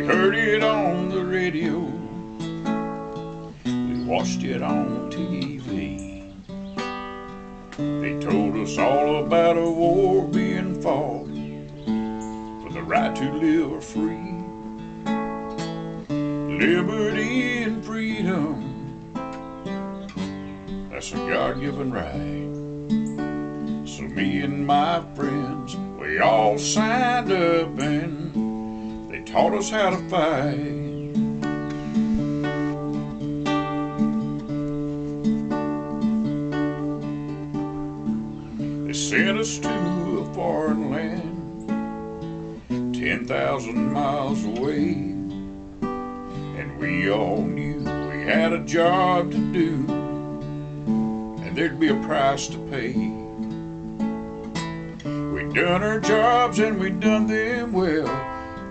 heard it on the radio, we watched it on TV. They told us all about a war being fought for the right to live free. Liberty and freedom, that's a God-given right. So me and my friends, we all signed up and they taught us how to fight. They sent us to a foreign land, 10,000 miles away, and we all knew we had a job to do, and there'd be a price to pay. We'd done our jobs and we'd done them well,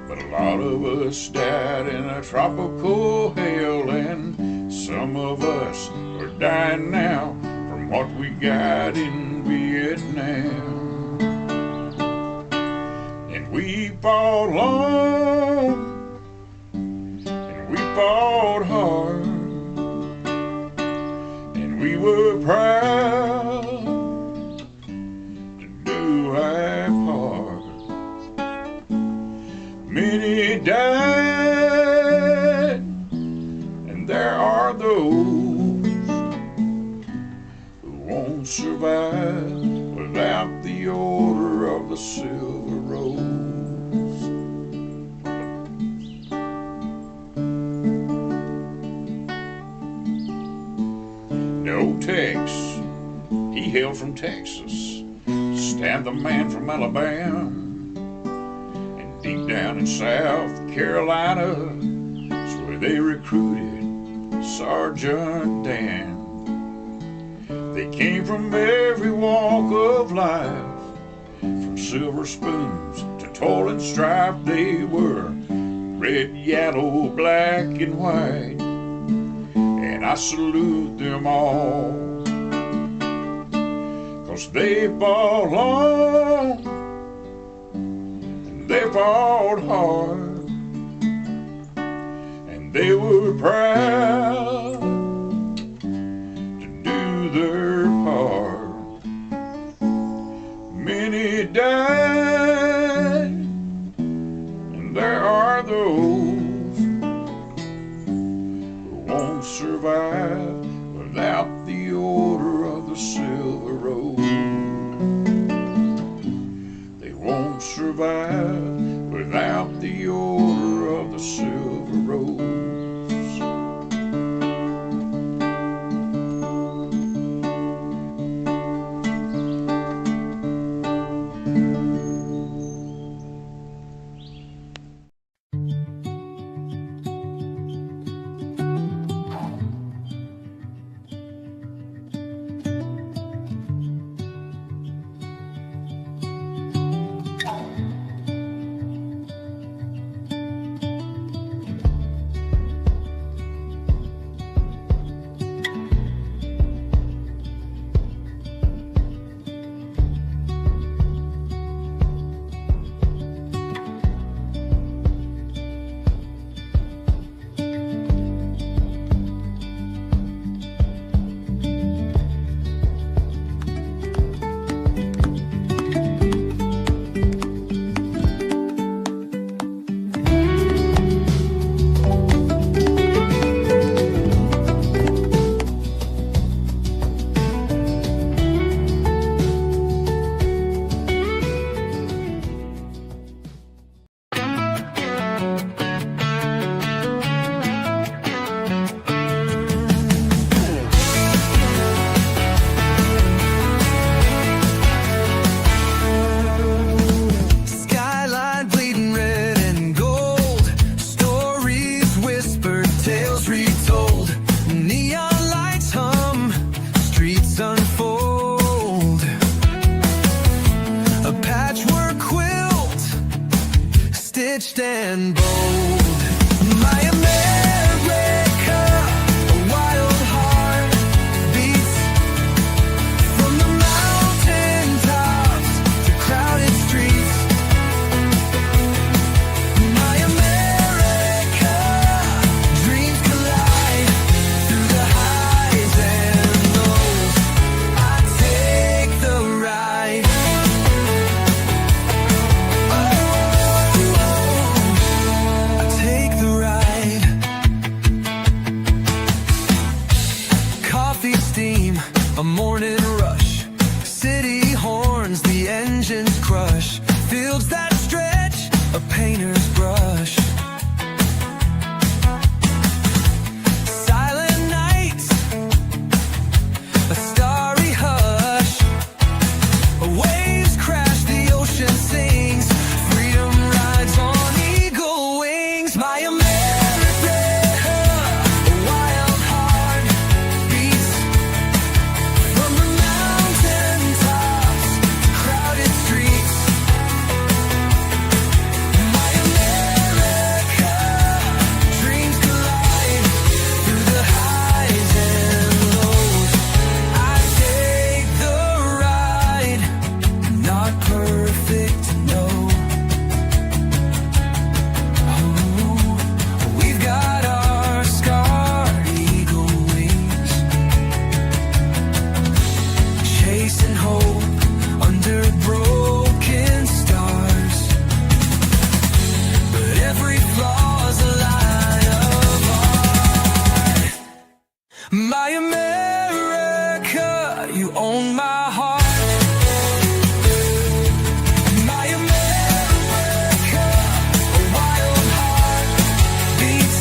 but a lot of us died in a tropical hell, and some of us are dying now from what we got in Vietnam. And we fought long, and we fought hard, and we were proud there are those who won't survive without the odor of the silver rose. No Tex, he hailed from Texas, Stan the man from Alabama, and deep down in South Carolina is where they recruited Sergeant Dan. They came from every walk of life, from silver spoons to toil and strife. They were red, yellow, black, and white, and I salute them all, 'cause they fought long and they fought hard, and they were proud to do their part. Many died, and there are those who won't survive without the odor of the silver rose. They won't survive without the odor of the silver rose. stitched and bold. My America, a wild heart beats from the mountain tops to crowded streets. My America, dreams collide through the highs and lows. I take the ride. A morning rush, city horns, the engines crush, fields that stretch, a painter's brush. Silent nights, a starry hush, waves crash, the ocean sings, freedom rides on eagle wings. My America, a wild heart beats from the mountain My America, you own my heart. My America, a wild heart beats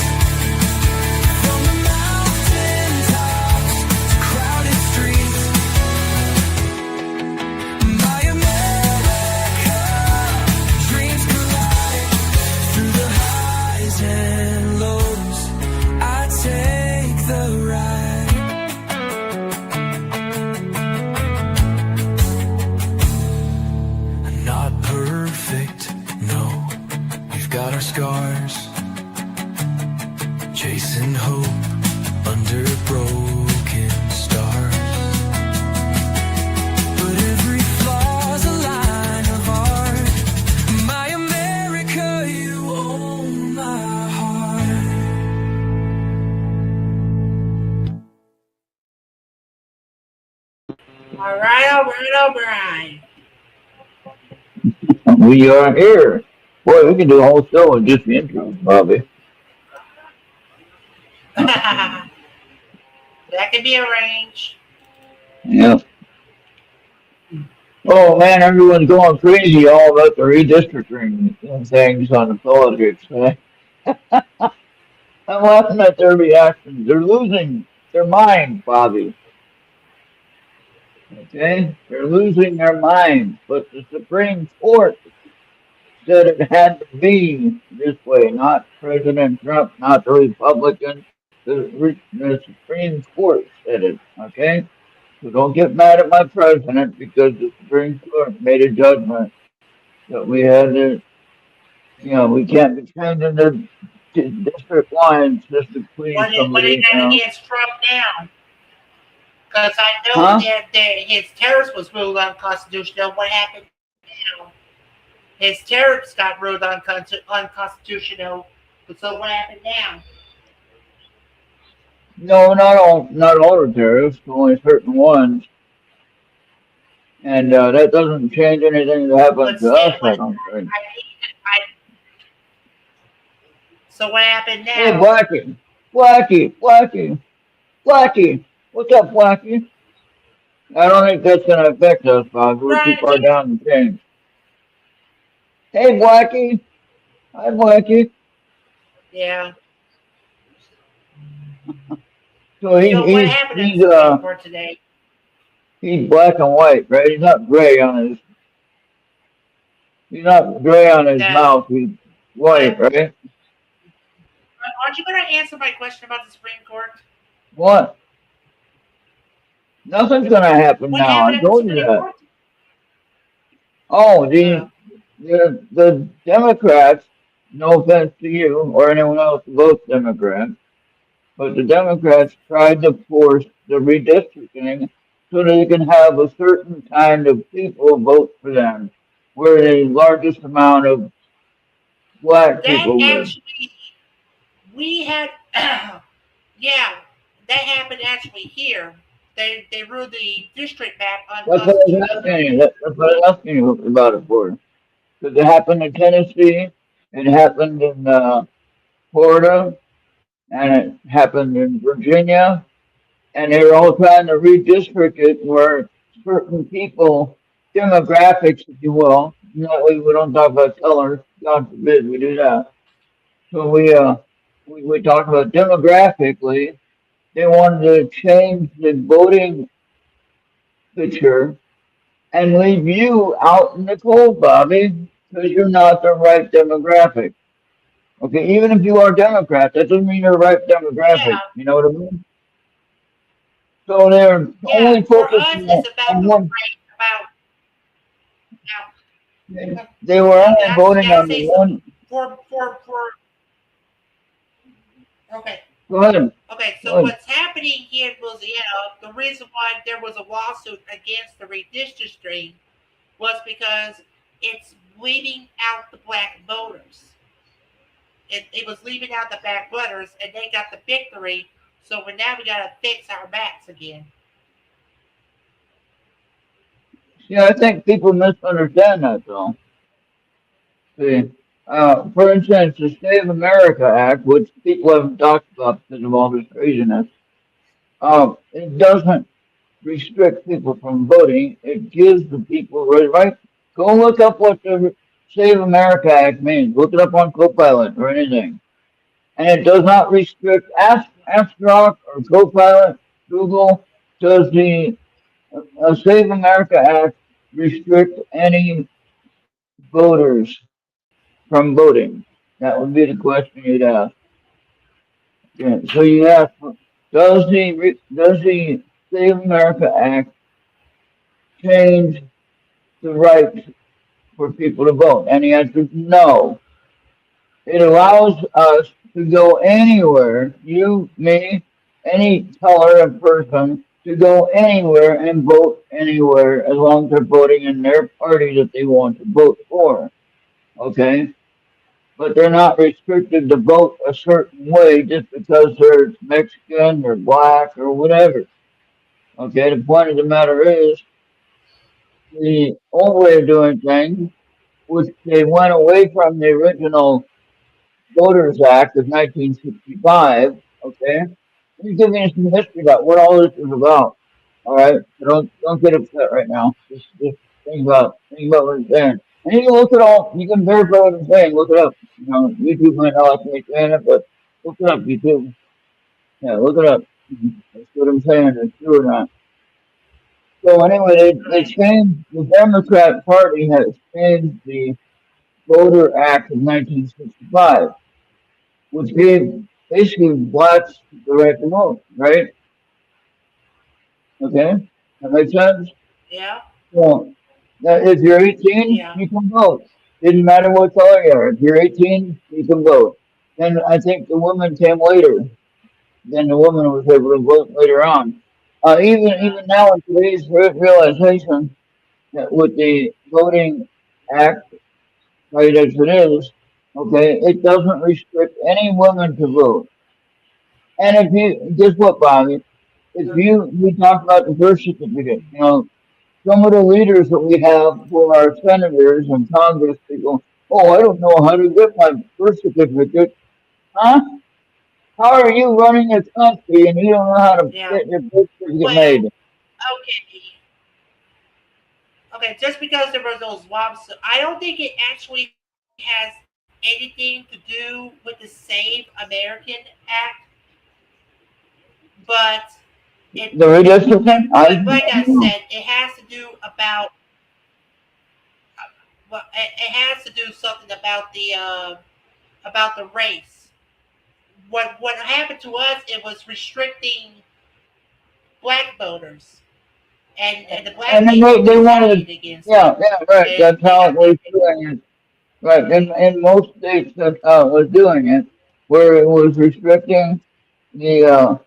from the mountain tops to crowded streets. My America, dreams collide through the highs and lows. I take the ride. Not perfect, no. We've got our scars, chasing hope under broken stars. But every flaw's a line of art. My America, you own my heart. All right, all right, all right. We are here. Boy, we can do a whole show with just the intro, Bobby. That can be arranged. Yeah. Oh man, everyone's going crazy all about the redistricting and things on the politics. I'm laughing at their reactions. They're losing their mind, Bobby. Okay? They're losing their mind. But the Supreme Court said it had to be this way, not President Trump, not the Republicans. The Supreme Court said it, okay? So don't get mad at my president because the Supreme Court made a judgment that we had to, we can't be changing the district lines just to please What are somebody, they going against Trump now? Because I know Huh? that his tariffs was ruled unconstitutional. What happened now? His tariffs got ruled unconstitutional. So what happened now? No, not all the tariffs, only certain ones. And that doesn't change anything that happens to us, I don't think. So what happened now? Hey, Blackie. What's up, Blackie? I don't think that's going to affect us, Bob. We're too far down the chain. Hey, Blackie. Hi, Blackie. Yeah. So he's what happened in the Supreme Court today? He's black and white, right? He's not gray on his. He's not gray on his mouth. He's white, right? Aren't you going to answer my question about the Supreme Court? What? Nothing's going to happen What now. happened I at the told you Supreme that. Court? Oh, the Democrats. No offense to you or anyone else who votes Democrat, but the Democrats tried to force the redistricting so that they can have a certain kind of people vote for them, where the largest amount of black people live. Actually, we had, yeah, that happened actually here. They ruled the district map unconstitutional. That's what I was asking you about it for. Because it happened in Tennessee, it happened in Florida, and it happened in Virginia, and they were all trying to redistrict it where certain people, demographics, if you will, that way we don't talk about colors, God forbid we do that. So we talk about demographically, they wanted to change the voting picture and leave you out in the cold, Bobby, because you're not the right demographic. Okay, even if you are Democrat, that doesn't mean you're the right demographic. Yeah. You know what I mean? So they're only For us, focusing it's about on the one. They were only Can I voting on say the one. Okay. Go ahead. Okay, Go so ahead. what's happening here was, the reason why there was a lawsuit against the redistricting was because it's leaving out the black voters. It was leaving out the black voters, and they got the victory. So now we got to fix our backs again. Yeah, I think people misunderstand that, though. See, for instance, the State of America Act, which people haven't talked about because of all this craziness, It doesn't restrict people from voting. It gives the people right. Go look up what the Save America Act means. Look it up on Copilot or anything. And it does not restrict. Ask Rock or Copilot, Google. Does the Save America Act restrict any voters from voting? That would be the question you'd ask. Yeah, so you ask, does the Save America Act change the right for people to vote? And the answer is no. It allows us to go anywhere, you, me, any color of person, to go anywhere and vote anywhere as long as they're voting in their party that they want to vote for. Okay? But they're not restricted to vote a certain way just because they're Mexican or black or whatever. Okay, the point of the matter is the old way of doing things, which they went away from the original Voters Act of 1965. Okay, let me give you some history about what all this is about. All right, so don't get upset right now. Just think about what I'm saying. And you can look it all. You can verify what I'm saying. Look it up. You know, YouTube might not like me saying it, but look it up. YouTube. Yeah, look it up. That's what I'm saying. It's true or not. So anyway, they Right. changed. The Democrat Party has changed the Voter Act of 1965, which gave basically blacks the right to vote, right? Okay, that makes sense. Yeah. Well, that if you're 18, Yeah. you can vote. Didn't matter what color you are. If you're 18, you can vote. And I think the woman came later. Then the woman was able to vote later on. Even Uh, now in today's realization that with the Voting Act, right as it is, okay, it doesn't restrict any woman to vote. And if you, guess what, Bobby? If we talk about the birth certificate, you know, some of the leaders that we have who are senators and Congress people, oh, I don't know how to get my birth certificate. Huh? How are you running a country and you don't know how to yeah. get your birth certificate Well, made? okay. Okay, just because there was those WAPs, I don't think it actually has anything to do with the Save American Act, but it, The redistricting? like I said, it has to do about, well, it has to do something about the race. What happened to us? It was restricting black voters, and the black And then people they wanted, retaliated against it. yeah, right. That's They how got it was doing it. Right. In most states, that's how it was doing it, where it was restricting the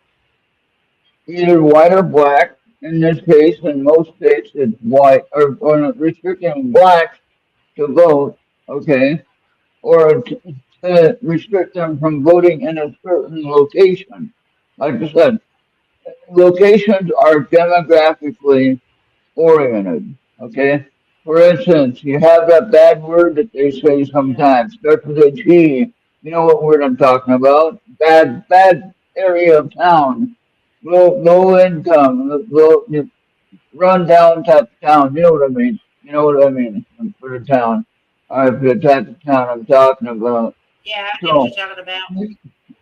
either white or black. In this case, in most states, it's white or restricting blacks to vote. Okay, or to restrict them from voting in a certain location. Like I said, locations are demographically oriented. Okay. For instance, you have that bad word that they say yeah, sometimes, starts with a G. You know what word I'm talking about? Bad area of town. Low income, run down type of town. You know what I mean? You know what I mean for the town. All right, for the type of town I'm talking about. yeah. I get what you're So talking about.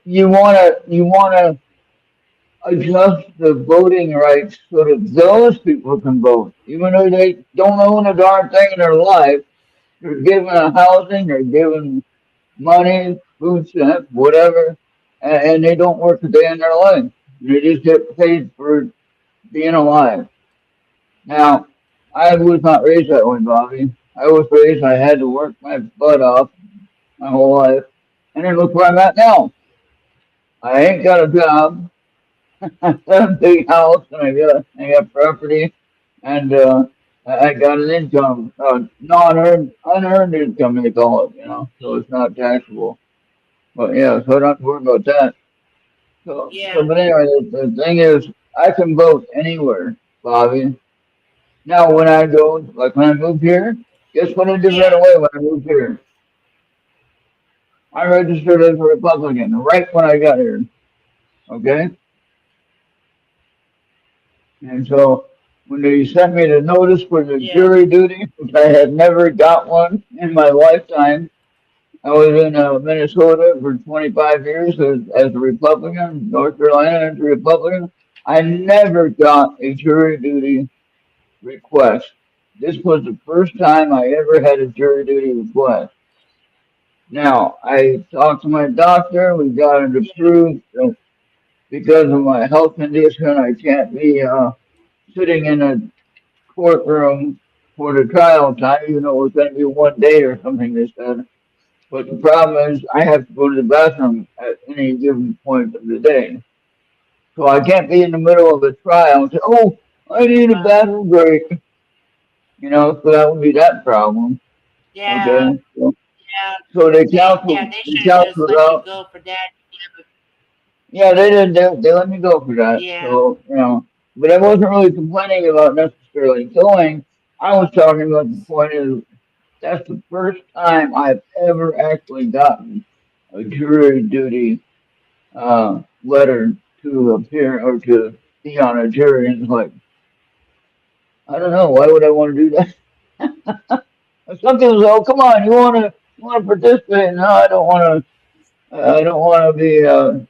you wanna adjust the voting rights so that those people can vote, even though they don't own a darn thing in their life. They're given a housing, they're given money, food stamps, whatever, and they don't work a day in their life. They just get paid for being alive. Now, I was not raised that way, Bobby. I was raised I had to work my butt off my whole life, and then look where I'm at now. I ain't got a job. I got a big house and I got property and I got an income, unearned income they call it, so it's not taxable. But yeah, so I don't have to worry about that. Yeah, But anyway, the thing is, I can vote anywhere, Bobby. Now, when I moved here, guess what I did right yeah. away when I moved here? I registered as a Republican right when I got here. Okay, And so when they sent me the notice for the Yeah. jury duty, which I had never got one in my lifetime, I was in Minnesota for 25 years as a Republican, North Carolina as a Republican. I never got a jury duty request. This was the first time I ever had a jury duty request. Now, I talked to my doctor, we got it Yeah. approved. So because of my health condition, I can't be sitting in a courtroom for the trial time, even though it's going to be 1 day or something, they said. But the problem is, I have to go to the bathroom at any given point of the day. So I can't be in the middle of a trial and say, oh, I need a bathroom break. So that would be that problem. Yeah. Okay. So, Yeah. so they Yeah. canceled, They they should have just canceled let you out. go for that. Yeah. Yeah, they did. They let me go for that. Yeah. So, but I wasn't really complaining about necessarily going. I was talking about the point is that's the first time I've ever actually gotten a jury duty letter to appear or to be on a jury. And it's like, I don't know, why would I want to do that? Some people say, oh, come on, you want to participate? No, I don't want to. I don't want to be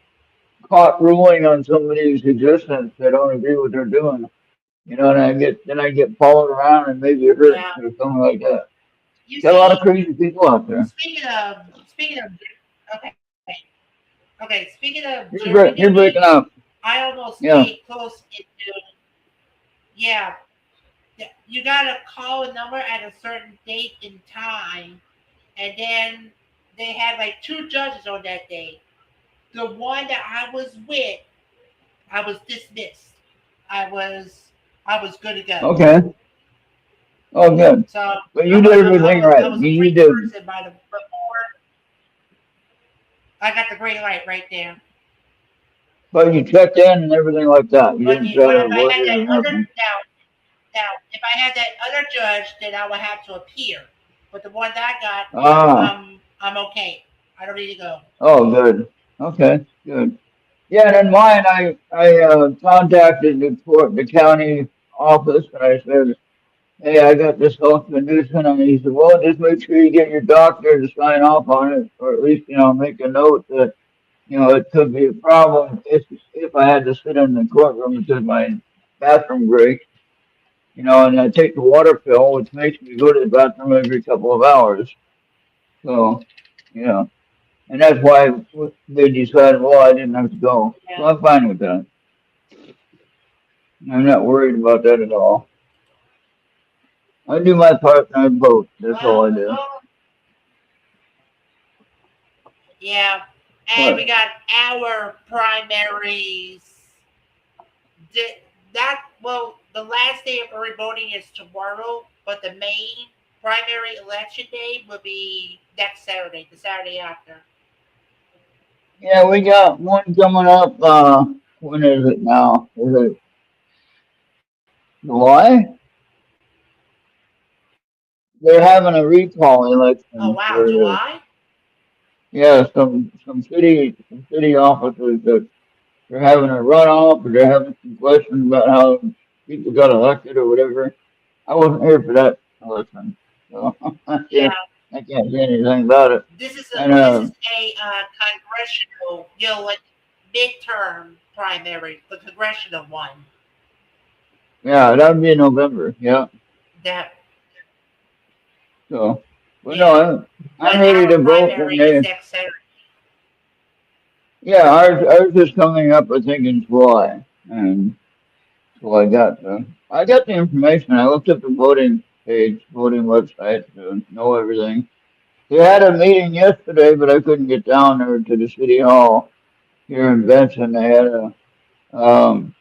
caught ruling on somebody's existence. I don't agree with what they're doing. And I get followed around and maybe hurt Yeah. or something like that. You Got a lot of see, crazy people out there. speaking of, okay, okay. Speaking of You're jury you're breaking duty, up. I almost Yeah. stayed close into. Yeah, you gotta call a number at a certain date and time, and then they had like two judges on that day. The one that I was with, I was dismissed. I was I was good to go. Okay. Oh, good. So But you did everything I right. was a You free did. person by the before I got the green light right there. But you checked in and everything like that. You didn't try But to if I avoid had it that or other nothing. now if I had that other judge, then I would have to appear. But the one that I got, Ah. I'm okay. I don't need to go. Oh, good. Okay. Good. Yeah, and then mine, I contacted the county office and I said, hey, I got this health condition, and he said, well, just make sure you get your doctor to sign off on it, or at least make a note that it could be a problem if I had to sit in the courtroom because my bathroom breaks. And I take the water pill, which makes me go to the bathroom every couple of hours. So, you know, and that's why they decided, well, I didn't have to go. So Yeah. I'm fine with that. I'm not worried about that at all. I do my part and I vote. That's all I do. Well, yeah. And we But got our primaries. Did that well the last day of early voting is tomorrow, but the main primary election day will be next Saturday, the Saturday after. yeah, we got one coming up. When is it now? Is it July? They're having a recall Oh election wow, for July? yeah, some city officers that they're having a runoff or they're having some questions about how people got elected or whatever. I wasn't here for that election, so Yeah. I can't say anything about it. And This is a congressional, like midterm primary, the congressional one. yeah, that'd be in November. Yeah, That so but yeah. no, I'm But ready our to vote. And primary is next Saturday. yeah, ours is coming up. I think in July, and so I got the information. I looked up the voting page, voting website to know everything. They had a meeting yesterday, but I couldn't get down there to the city hall here in Benson. They had um,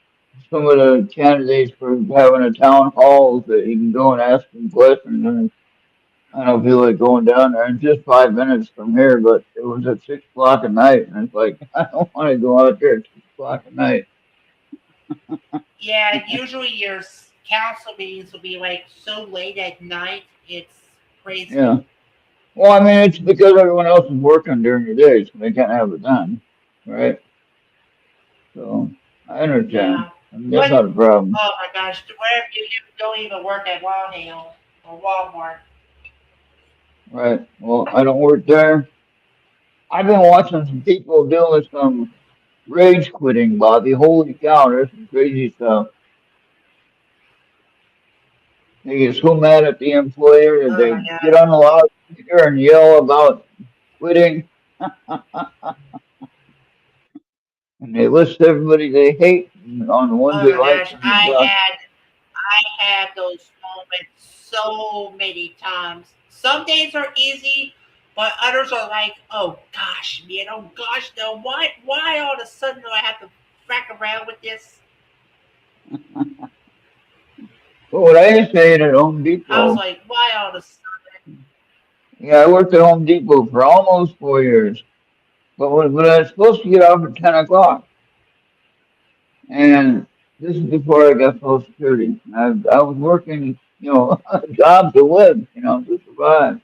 some of the candidates for having a town hall that you can go and ask them questions. And I don't feel like going down there. It's just 5 minutes from here, but it was at 6 o'clock at night, and it's like I don't want to go out there at 6 o'clock at night. Yeah, usually your council meetings will be like so late at night. It's crazy. Yeah. Well, I mean, it's because everyone else is working during the day, so they can't have it done, right? So I understand. Yeah. That's not a problem. Oh my gosh, wherever you live, don't even work at Walmart or Walmart. Right. Well, I don't work there. I've been watching some people doing some rage quitting, Bobby. Holy cow, there's some crazy stuff. They get so mad at the employer that Oh my they God. get on the loudspeaker and yell about quitting, and they list everybody they hate on the ones Oh they my like. gosh. And the I had those moments so many times. Some days are easy, but others are like, oh gosh, man, oh gosh, no, why all of a sudden do I have to frack around with this? But what I used to hate at Home I was Depot, like, why all of a sudden? yeah, I worked at Home Depot for almost 4 years. But I was supposed to get off at 10 o'clock, and this is before I got Social Security. I was working, a job to live, to survive.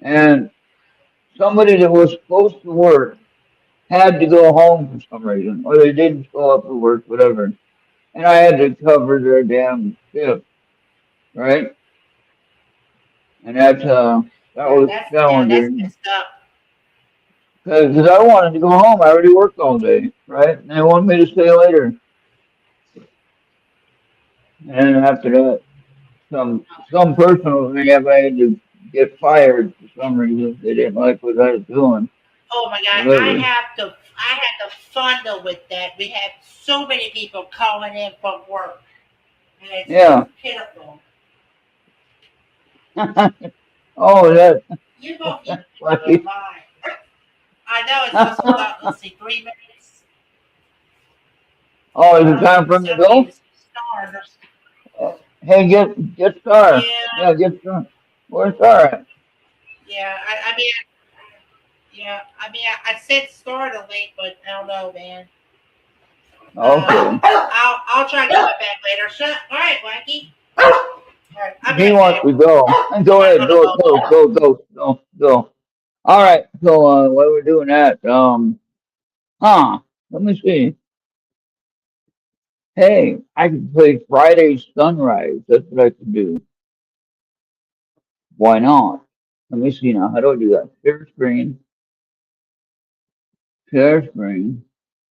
And somebody that was supposed to work had to go home for some reason, or they didn't show up for work, whatever. And I had to cover their damn shift, right? And that was That's challenging messed up. because I wanted to go home. I already worked all day, right? And they wanted me to stay later. And after that, some personal thing, I had to get fired for some reason. They didn't like what I was doing, Oh my God, whatever. I had to fundle with that. We had so many people calling in from work, and it's just Yeah. pitiful. Oh, You that's go to funny. mine. I know it's just about, let's see, 3 minutes. Oh, is it I time don't for him to still don't go? even see stars. Hey, get Star. Yeah, Yeah, get Star. Where's Star at? yeah. I mean, yeah. I mean, I sent Star the link, but I don't know, man. Okay. I'll try to get it back later. All right, Wacky. All right, I'll be He right wants to back. go. I'm Go gonna ahead. go to Momo. Go. All right. So, while we're doing that, let me see. Hey, I can play Friday Sunrise. That's what I can do. Why not? Let me see now. How do I do that? Share screen. Share screen.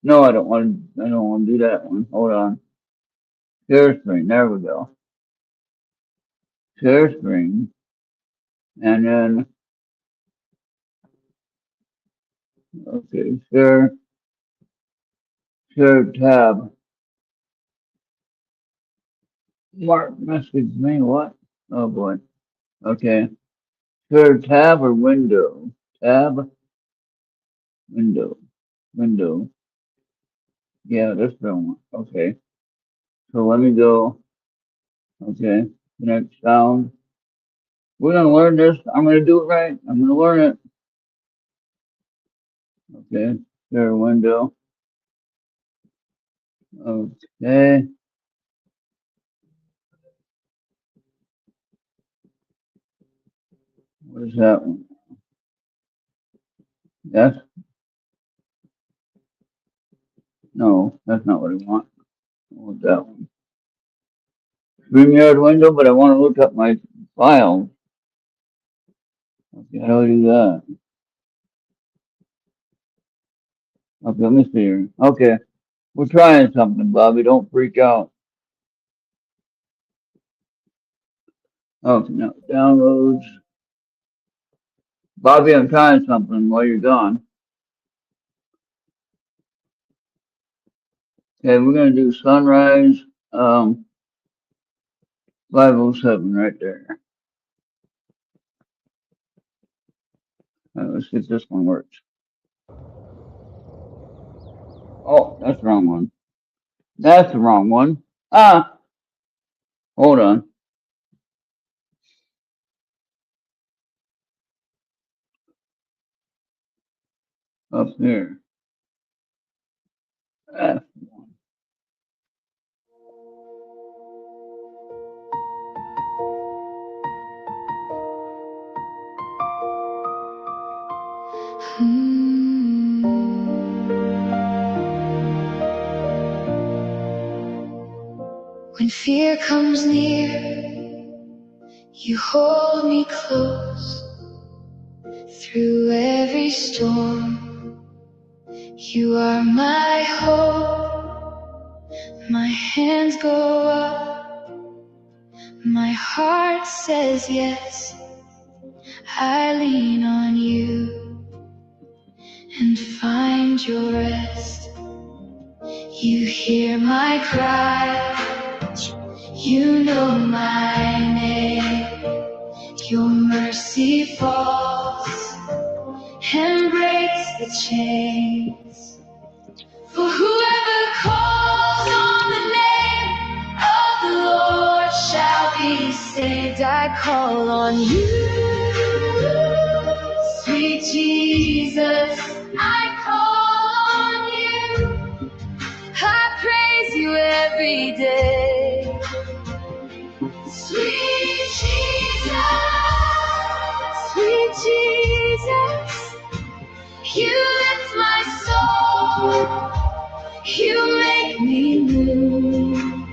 No, I don't want. I don't want to do that one. Hold on. Share screen. There we go. Share screen, and then okay, share tab. Mark message me. What? Oh boy. Okay. Share tab or window. Tab. Window. Window. Yeah, that's the one. Okay. So let me go. Okay. Connect sound. We're gonna learn this. I'm gonna do it right. I'm gonna learn it. Okay. Share window. Okay. What is that one? That's no, that's not what I want. I want that one. StreamYard window, but I want to look up my file. Okay, how do I do that? Okay, let me see here. Okay, we're trying something, Bobby. Don't freak out. Okay, now downloads. Bobby, I'm trying something while you're gone. Okay, we're gonna do sunrise. Um, 507 right there. Let's see if this one works. Oh, that's the wrong one. That's the wrong one. Ah, hold on. Up here. Ah, When fear comes near, you hold me close. Through every storm, you are my hope. My hands go up, my heart says yes. I lean on you and find your rest. You hear my cry, you know my name. Your mercy falls and breaks the chains. For whoever calls on the name of the Lord shall be saved. I call on you, sweet Jesus. I call on you. I praise you every day. Sweet Jesus, sweet Jesus, you lift my soul, you make me new.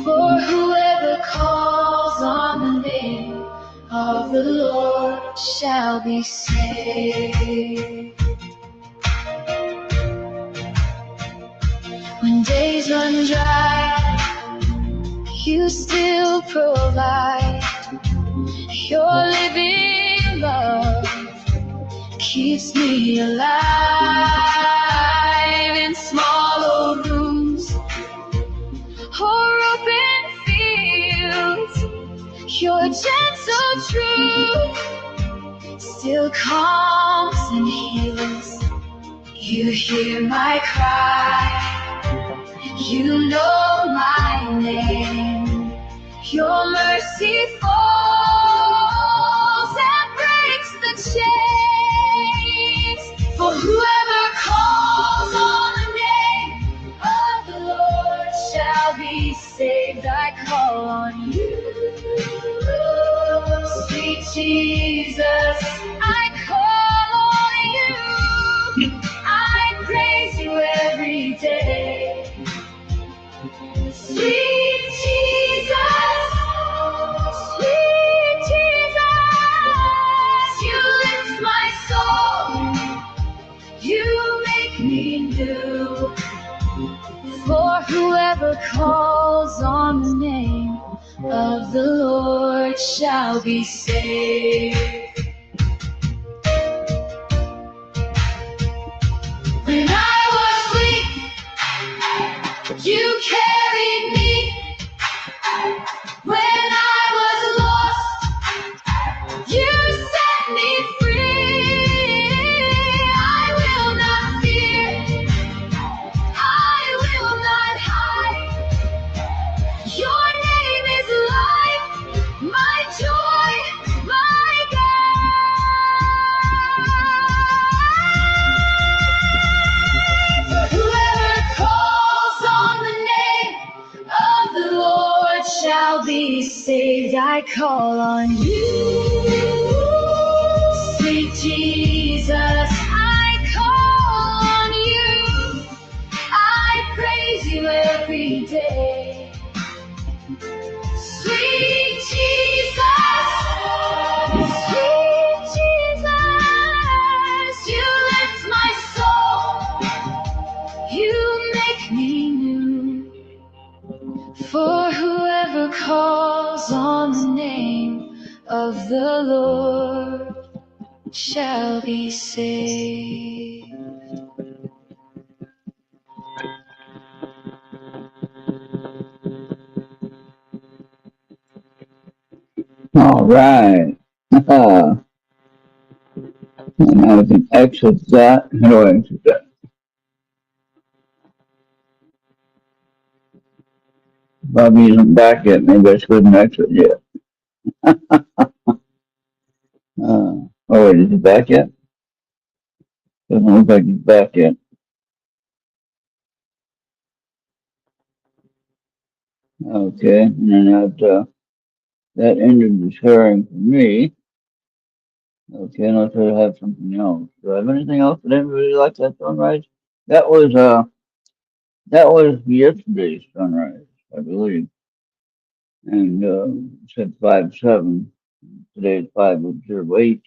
For whoever calls on the name of the Lord shall be saved. When days run dry, you still provide. Your living love keeps me alive. In small old rooms or open fields, your gentle truth still calms and heals. You hear my cry, you know my name. Your mercy falls and breaks the chains. For whoever calls on the name of the Lord shall be saved. I call on you, sweet Jesus. I call on you. I praise you every day. Sweet Jesus, sweet Jesus, you lift my soul, you make me new. For whoever calls on the name of the Lord shall be saved. When I was weak, you carried me. When I was lost, you set me free. I will not fear, I will not hide. Your name is life, my joy, my guide. Whoever calls on the name of the Lord shall be saved. I call on you, sweet Jesus. I call on you. I praise you every day. Sweet Jesus, sweet Jesus, you lift my soul, you make me new. For whoever calls on the name of the Lord shall be saved. All right. And now we can exit that. How do I exit that? Bobby isn't back yet. Maybe I shouldn't exit yet. Oh, wait, is he back yet? Doesn't look like he's back yet. Okay, and then that ended the sharing for me. Okay, and I'll try to have something else. Do I have anything else that anybody likes that sunrise? That was yesterday's sunrise. I believe. And it said 5-7. Today is 5:08.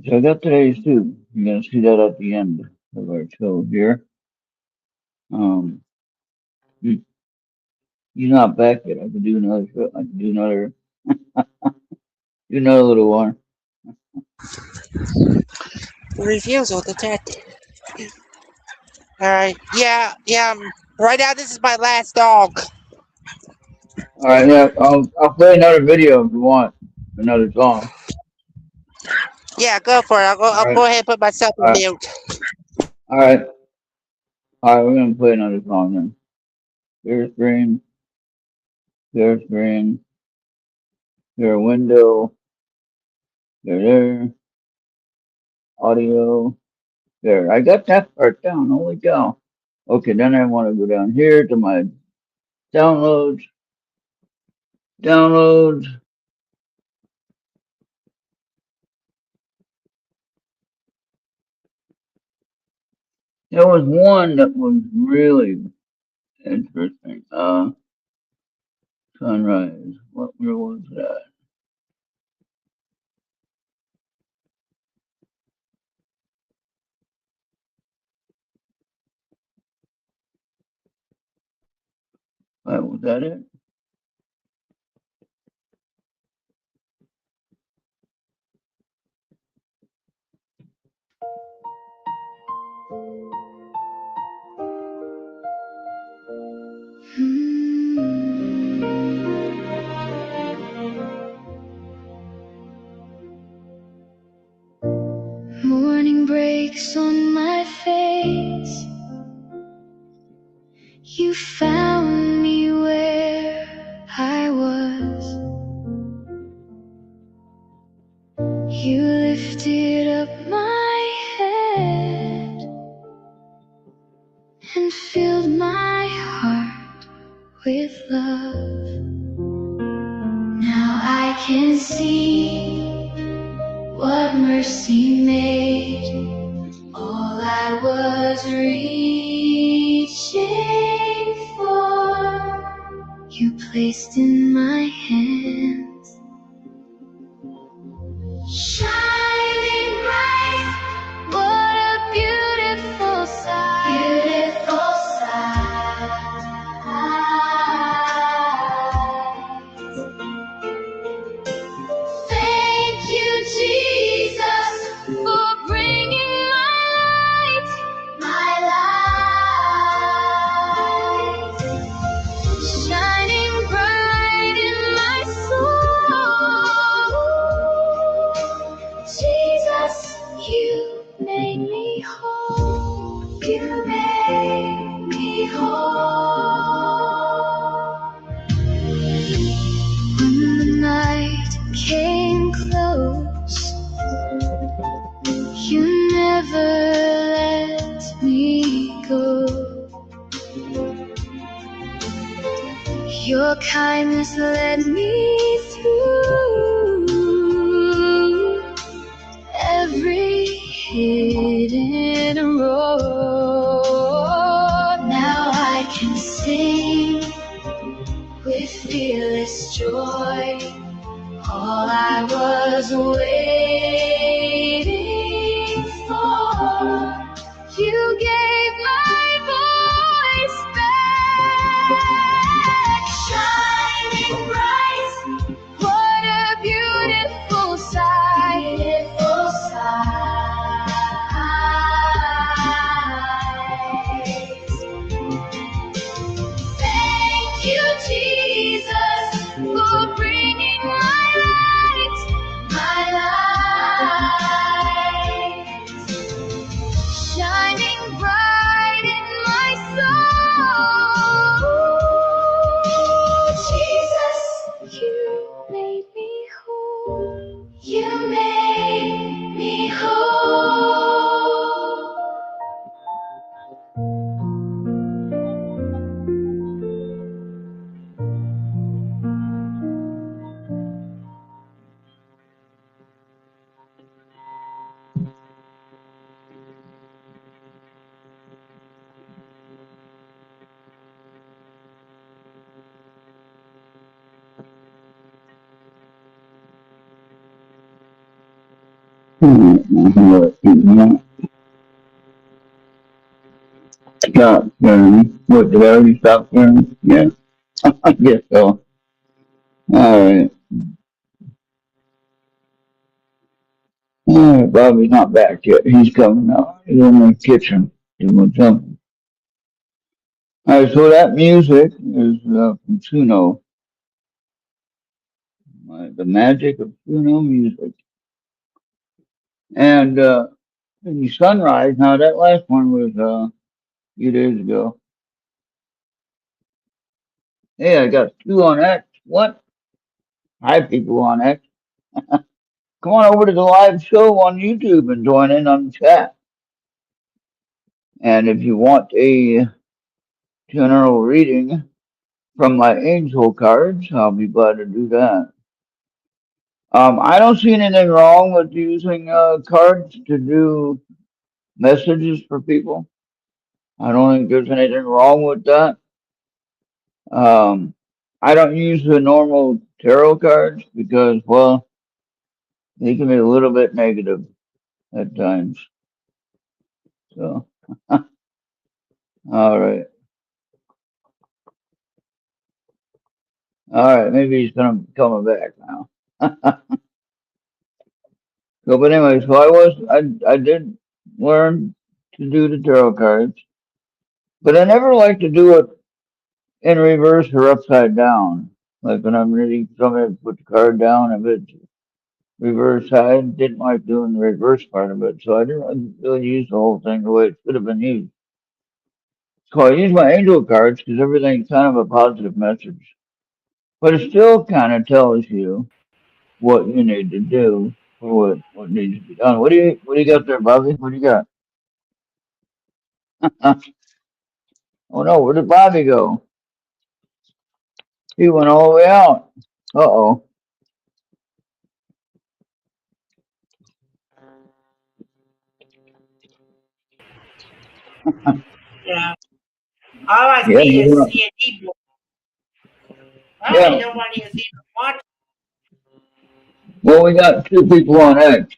So I got today's too. You're gonna see that at the end of our show here. Um, he- he's not back yet. I could do another show. I could do another little one. Refusal detected. All right. Yeah. Yeah. Right now, this is my last dog. All right, yeah, I'll play another video if you want another song. Yeah, go for it. All I'll right, go ahead and put myself all on right, mute. all right, all right. We're gonna play another song then. Clear screen, clear screen, clear window. There, audio. There, I got that part down. Holy cow. Okay, then I want to go down here to my downloads. Downloads. There was one that was really interesting. Sunrise. Where was that? Was that it? Morning breaks on my face. You found me where I was. You lifted up my head and filled my heart with love. Now I can see what mercy made. All I was reaching for, you placed in my hands. Shining bright, what a beautiful sight. Beautiful sight. Thank you, Jesus, for bringing my light, shining bright in my soul. Jesus, you made me whole. You made me whole. When the night came close, you never let me go. Your kindness led me through every hidden road. Now I can sing with fearless joy. All I was waiting for, you gave my voice back. Shining bright, what a beautiful sight. Beautiful sight. Thank you, Jesus, for bringing my light, shining bright in my soul. Jesus, you made me whole. You made me whole. Stop turning. What, did I already stop turning? Yeah, I guess so. Alright. Alright, Bobby's not back yet. He's coming out. He's in the kitchen doing something. Alright, so that music is from Suno. The magic of Suno music. And the sunrise, now that last one was a few days ago. Hey, I got two on X. What? Hi, people on X. Come on over to the live show on YouTube and join in on the chat. And if you want a general reading from my angel cards, I'll be glad to do that. I don't see anything wrong with using cards to do messages for people. I don't think there's anything wrong with that. I don't use the normal tarot cards because, well, they can be a little bit negative at times. So, all right. All right. Maybe he's coming back now. So, but anyway, so I did learn to do the tarot cards, but I never like to do it in reverse or upside down. Like when I'm reading something, I put the card down. If it's reverse, I didn't like doing the reverse part of it, so I didn't really use the whole thing the way it should have been used. So I use my angel cards because everything's kind of a positive message, but it still kind of tells you what you need to do or what needs to be done. What do you got there, Bobby? What do you got? Oh no, where did Bobby go? He went all the way out. Uh-oh. Yeah. All I Yeah, see he is went. C&D board. Probably Yeah. nobody is even watching. Well, we got two people on X.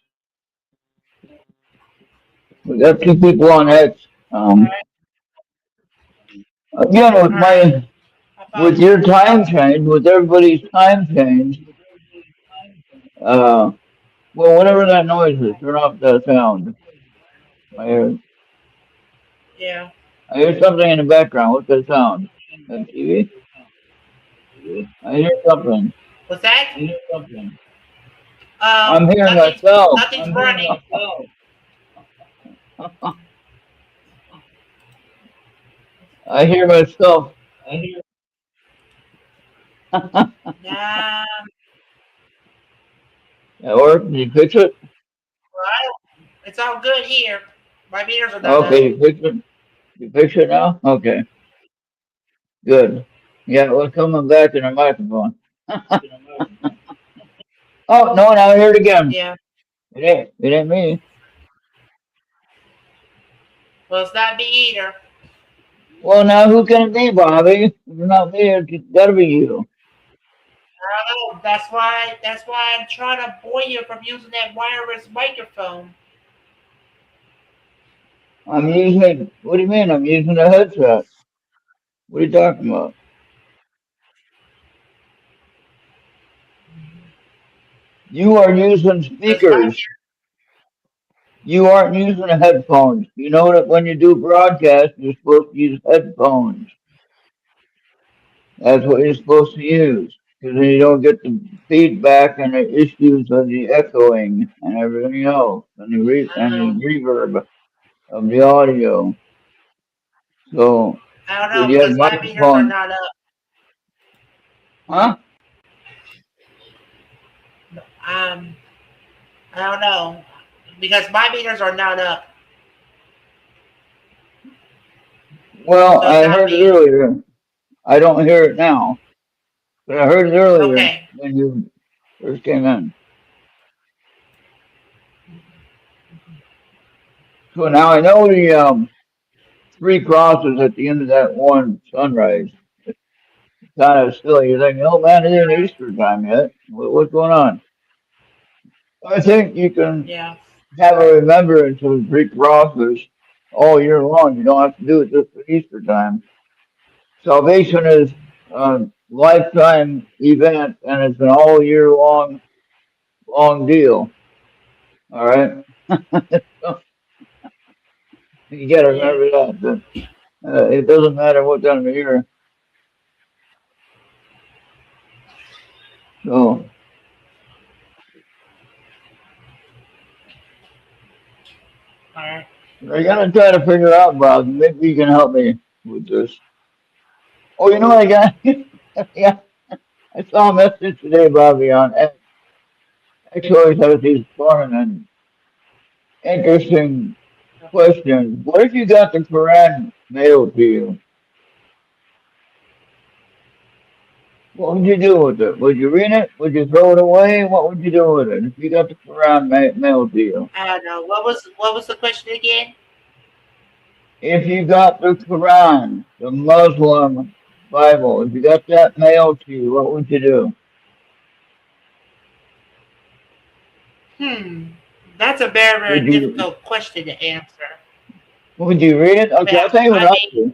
We got two people on X. Again, All right. I with apologize. your time change, with everybody's time change, uh, well, whatever that noise is, turn off that sound. I hear, Yeah. I hear something in the background. What's that sound? That TV? I hear something. What's that? I'm hearing Nothing's myself. nothing's running. I hear myself. Nah. Or did you fix it? Well, it's all good here. My meters are not up. Okay, you fix it. You fix it now? Okay, good. Yeah, well, coming back in the microphone. Oh no, now I hear it again. Yeah. It ain't me. Well, it's not me either. Well, now who can it be, Bobby? If it's not me, it's gotta be you. I don't know. That's why I'm trying to avoid you from using that wireless microphone. I'm using. What do you mean? I'm using a headset. What are you talking about? You are using Because my speakers. You aren't using headphones. You know that when you do broadcast, you're supposed to use headphones. That's what you're supposed to use. Because then you don't get the feedback and the issues of the echoing and everything else and the reverb of the audio. So I don't if know you have because my meters are microphone, not up. huh? Um, I don't know because my meters are not up, Well, so it's I not heard it me. earlier. I don't hear it now, but I heard it earlier Okay. when you first came in. So now I know the three crosses at the end of that one sunrise. It's kind of silly. You're thinking, oh man, it isn't Easter time yet. What's going on? I think you can Yeah. have a remembrance of Greek crossers all year long. You don't have to do it just for Easter time. Salvation is a lifetime event, and it's an all year long deal. All right, so you got to Yeah. remember that. It doesn't matter what time of year. So All right. I got to try to figure out, Bob. Maybe you can help me with this. Oh, you know what I got? Yeah, I saw a message today, Bobby, on X. X always has these fun and interesting questions. What if you got the Quran mailed to you? What would you do with it? Would you read it? Would you throw it away? What would you do with it if you got the Quran mailed to you? I don't know. What was the question again? If you got the Quran, the Muslim Bible, if you got that mailed to you, what would you do? Hmm. That's a very, Would very you difficult question to answer. would you read it? Okay, I'll Well, tell you what I I'll mean,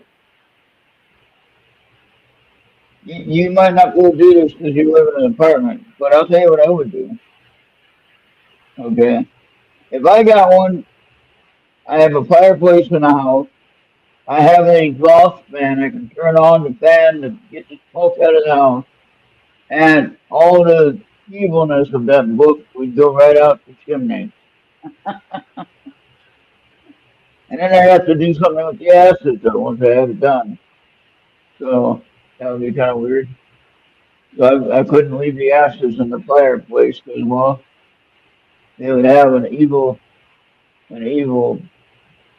do. You might not be able to do this because you live in an apartment, but I'll tell you what I would do. Okay, if I got one, I have a fireplace in the house. I have an exhaust fan. I can turn on the fan to get the smoke out of the house, and all the evilness of that book would go right out the chimney. And then I have to do something with the acids though, once I have it done. So that would be kind of weird. So I couldn't leave the ashes in the fireplace because, well, they would have an evil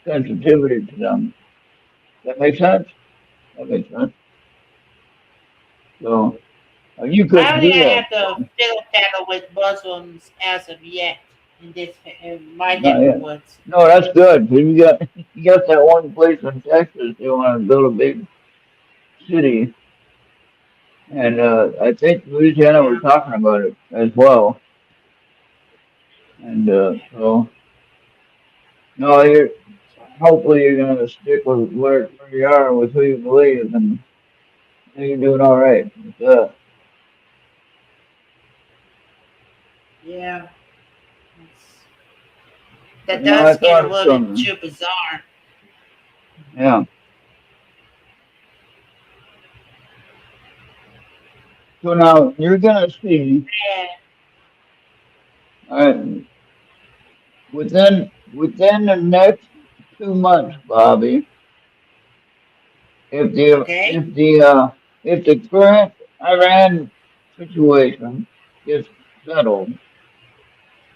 sensitivity to them. That makes sense? That makes sense. So you I couldn't don't do think I that. have to fiddle faddle with Muslims as of yet in my Not neck of the yet. woods. No, that's good. 'Cause you got that one place in Texas they want to build a big city, and I think Louisiana was Yeah. talking about it as well. And so no, hopefully you're gonna stick with where you are and with who you believe, and I think you're doing all right with that. Yeah. It's- But That no, I does get thought a of little bit something. too bizarre. Yeah. So now you're gonna see, Yeah. uh, within the next 2 months, Bobby, if the Okay. if the if the current Iran situation gets settled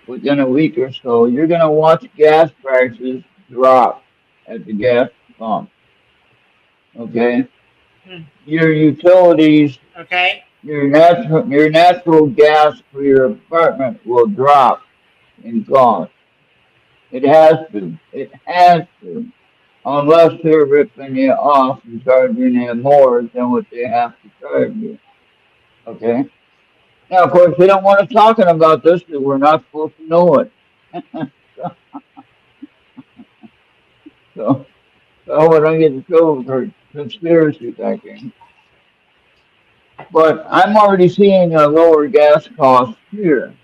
within a week or so, you're gonna watch gas prices drop at the gas pump. Okay, Hmm. your utilities, Okay. your natural gas for your apartment will drop in cost. It has to. It has to. Unless they're ripping you off and charging you more than what they have to charge you. Okay. Now, of course, they don't want us talking about this because we're not supposed to know it. So, so we don't get in trouble for conspiracy thinking. But I'm already seeing a lower gas cost here.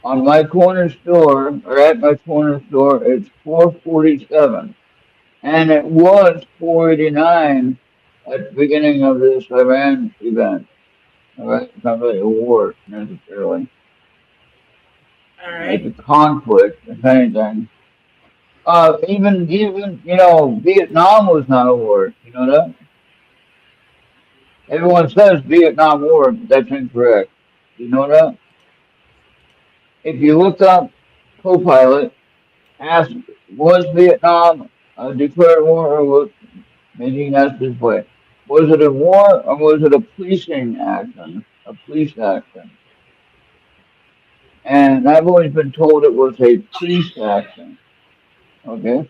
On my corner store, or at my corner store, it's 447, and it was 489 at the beginning of this Iran event. All right, it's not really a war necessarily. All It's right. a conflict, if anything. Even Vietnam was not a war. You know that? Everyone says Vietnam War, but that's incorrect. You know that? If you look up Copilot, ask was Vietnam a declared war or was maybe that's this way. Was it a war or was it a policing action? A police action. And I've always been told it was a police action. Okay?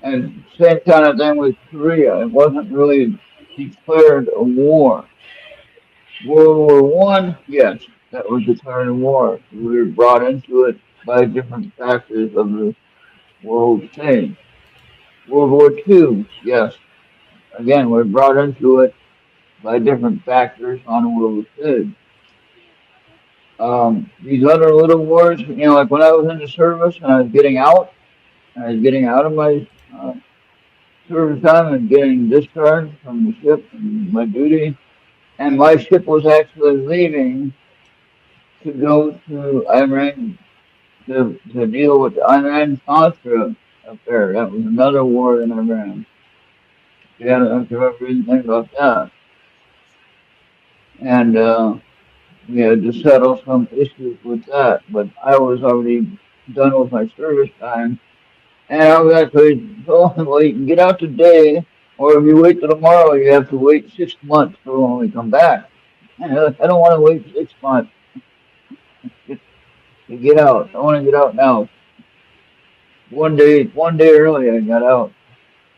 And same kind of thing with Korea. It wasn't really declared a war. World War One, yes, that was declared a war. We were brought into it by different factors of the world stage. World War Two, yes, again, we're brought into it by different factors on the world stage. These other little wars, like when I was in the service and I was getting out of my service time and getting discharged from the ship and my duty, and my ship was actually leaving to go to Iran to deal with the Iran Contra affair. That was another war in Iran. Yeah, I don't know if you ever anything about that. And we had to settle some issues with that, but I was already done with my service time. And I was actually told, well, you can get out today, or if you wait till tomorrow, you have to wait 6 months for when we come back. And I don't want to wait 6 months to get out. I want to get out now. One day early, I got out,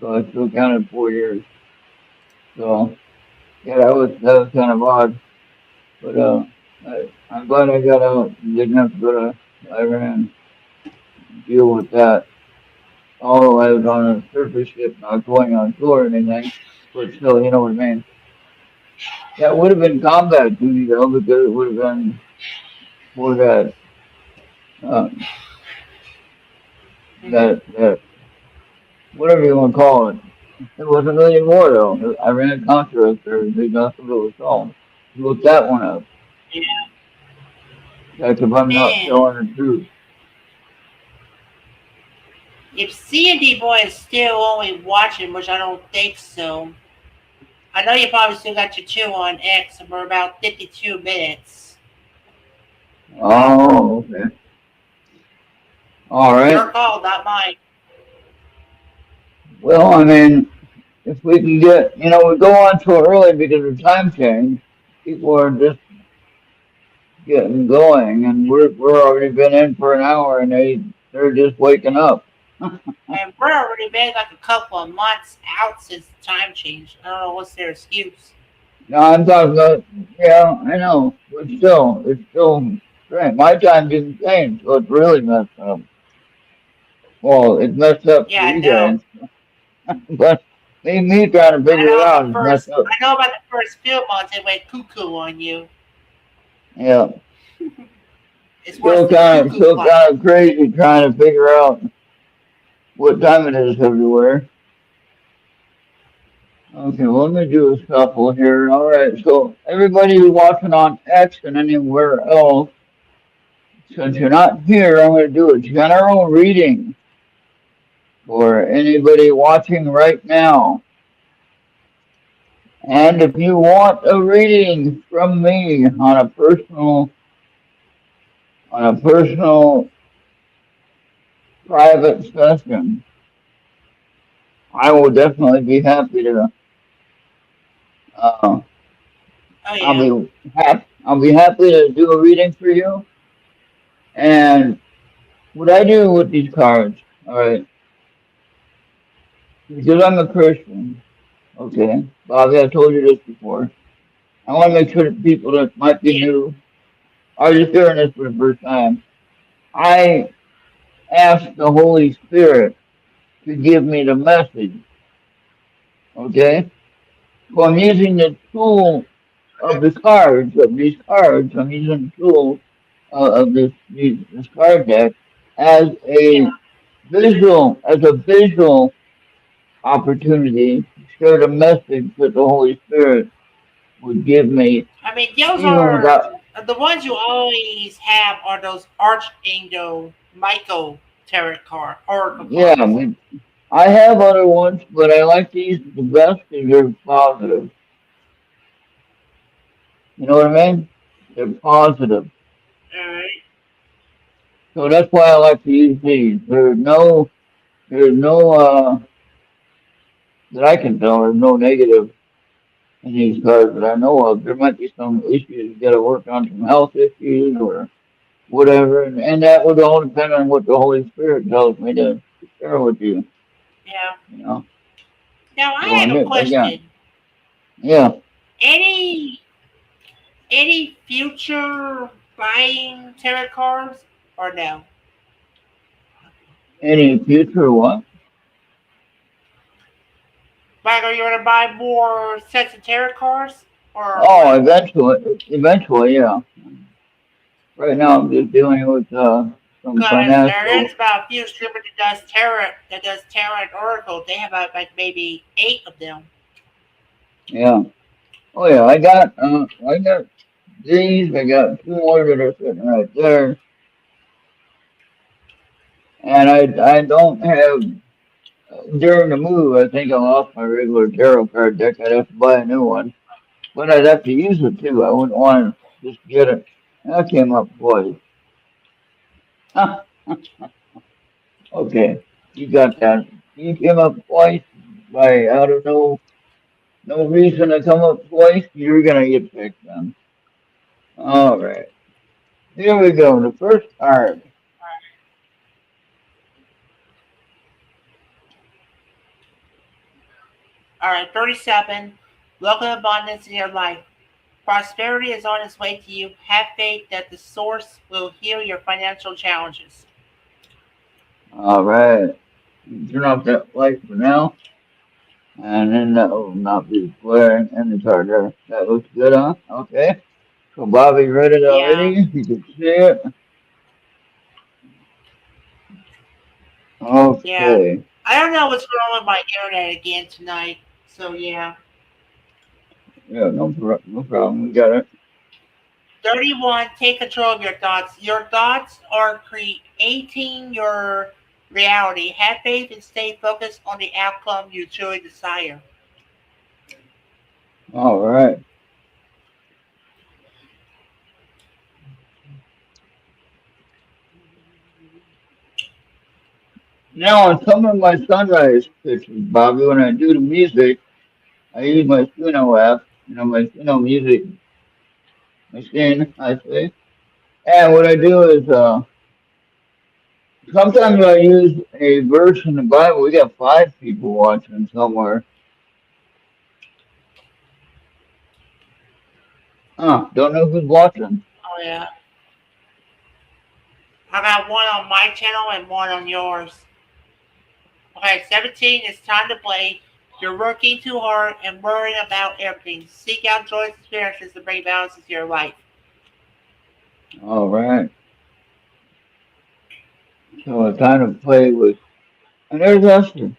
so I still counted 4 years. So yeah, that was kind of odd, but I'm glad I got out and didn't have to go to Iran and deal with that. Although I was on a surface ship, not going on shore or anything, but still, you know what I mean. That would have been combat duty though, because it would have been for uh, that whatever you want to call it. It wasn't really a war though. I ran a Contra up there. That's what it was called. Look that one up. Yeah, That's if I'm not man. telling the truth. If C&D Boy is still only watching, which I don't think so, I know you probably still got your two on X, and we're about 52 minutes. Oh, okay. All Your right. call, not mine. Well, I mean, if we can get, we go on so early because of time change. People are just getting going, and we're already been in for an hour, and they're just waking up. And we're already been like a couple of months out since the time change. I don't know what's their excuse. No, I'm talking about, yeah, I know, but still, it's still strange. My time didn't change, so it's really messed up. Well, it's messed up Yeah, for I you know. guys, but me trying to I figure it know out is messed up. I know about the first few months it went cuckoo on you. Yeah, It's worse than cuckoo still clock. kind of crazy trying to figure out what time it is everywhere. Okay, well, let me do a shuffle here. All right, so everybody who's watching on X and anywhere else, since you're not here, I'm going to do a general reading for anybody watching right now. And if you want a reading from me on a personal private session, I will definitely be happy to. Uh, Oh yeah. I'll be happy to do a reading for you. And what I do with these cards, all right, because I'm a Christian, okay, Bobby, I told you this before. I want to make sure that people that might be Yeah. new are just hearing this for the first time. I ask the Holy Spirit to give me the message, okay? So I'm using the tool of the cards, of these cards, I'm using the tool of this card deck as Yeah. as a visual opportunity to share the message that the Holy Spirit would give me, I mean, those even are without, the ones you always have are those Archangel Michael tarot card oracle yeah, I cards. mean, I have other ones, but I like these the best because they're positive. You know what I mean? They're positive. All right. So that's why I like to use these. There's no, that I can tell, there's no negative in these cards that I know of. There might be some issues you got to work on, some health issues or whatever, and that would all depend on what the Holy Spirit tells me to share with you. Yeah. You know. Now I So have a again, question. yeah. Any any future buying tarot cards or no? Any future what? Like, are you going to buy more sets of tarot cards or Oh, what? eventually, yeah. Right now, I'm just dealing with some Because there financial. is about a few strippers that does tarot and oracle. They have about like maybe 8 of them. Yeah. Oh yeah, I got these. I got two more that are sitting right there, and I don't have during the move. I think I lost my regular tarot card deck. I'd have to buy a new one, but I'd have to use it too. I wouldn't want to just get it. That came up twice. Okay, you got that. You came up twice by out of no reason to come up twice. You're gonna get picked then. All right, here we go. The first card. All right, 37. Welcome abundance in your life. Prosperity is on its way to you. Have faith that the source will heal your financial challenges. All right, turn off that light for now, and then that will not be blaring in the card there. That looks good, huh? Okay. So Bobby read it Yeah, already. You can see it. yeah. Okay. I don't know what's wrong with my internet again tonight. So yeah. Yeah, no problem. We got it. 31. Take control of your thoughts. Your thoughts are creating your reality. Have faith and stay focused on the outcome you truly desire. All right. Now on some of my sunrise pictures, Bobby, when I do the music, I use my Suno app, my Suno music machine, I say. And what I do is, sometimes I use a verse in the Bible. We got five people watching somewhere. Don't know who's watching. Oh yeah. I got one on my channel and one on yours. Okay, 17. It's time to play. You're working too hard and worrying about everything. Seek out joyous experiences to bring balance into your life. All right. So it's time to play with, and there's Esther.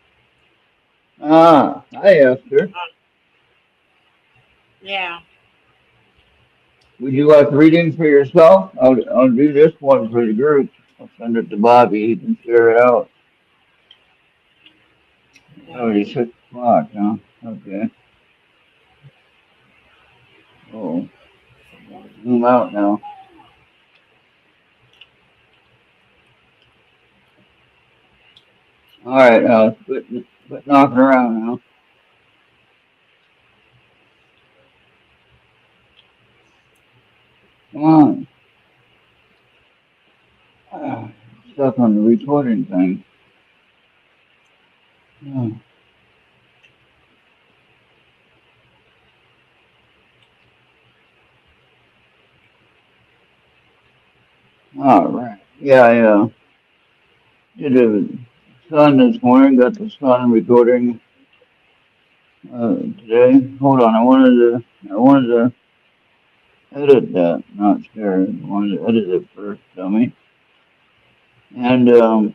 Hi Esther. Yeah. Would you like reading for yourself? I'll do this one for the group. I'll send it to Bobby. He can share it out. Yeah. Oh, it's 6 o'clock, huh? Okay. Oh, zoom out now. All right, quit knocking around now. Come on. Ah, stuck on the recording thing. Oh, all right. Yeah, I did a sun this morning. Got the sun recording today. Hold on, I wanted to edit that. Not sure. I wanted to edit it first, dummy. And the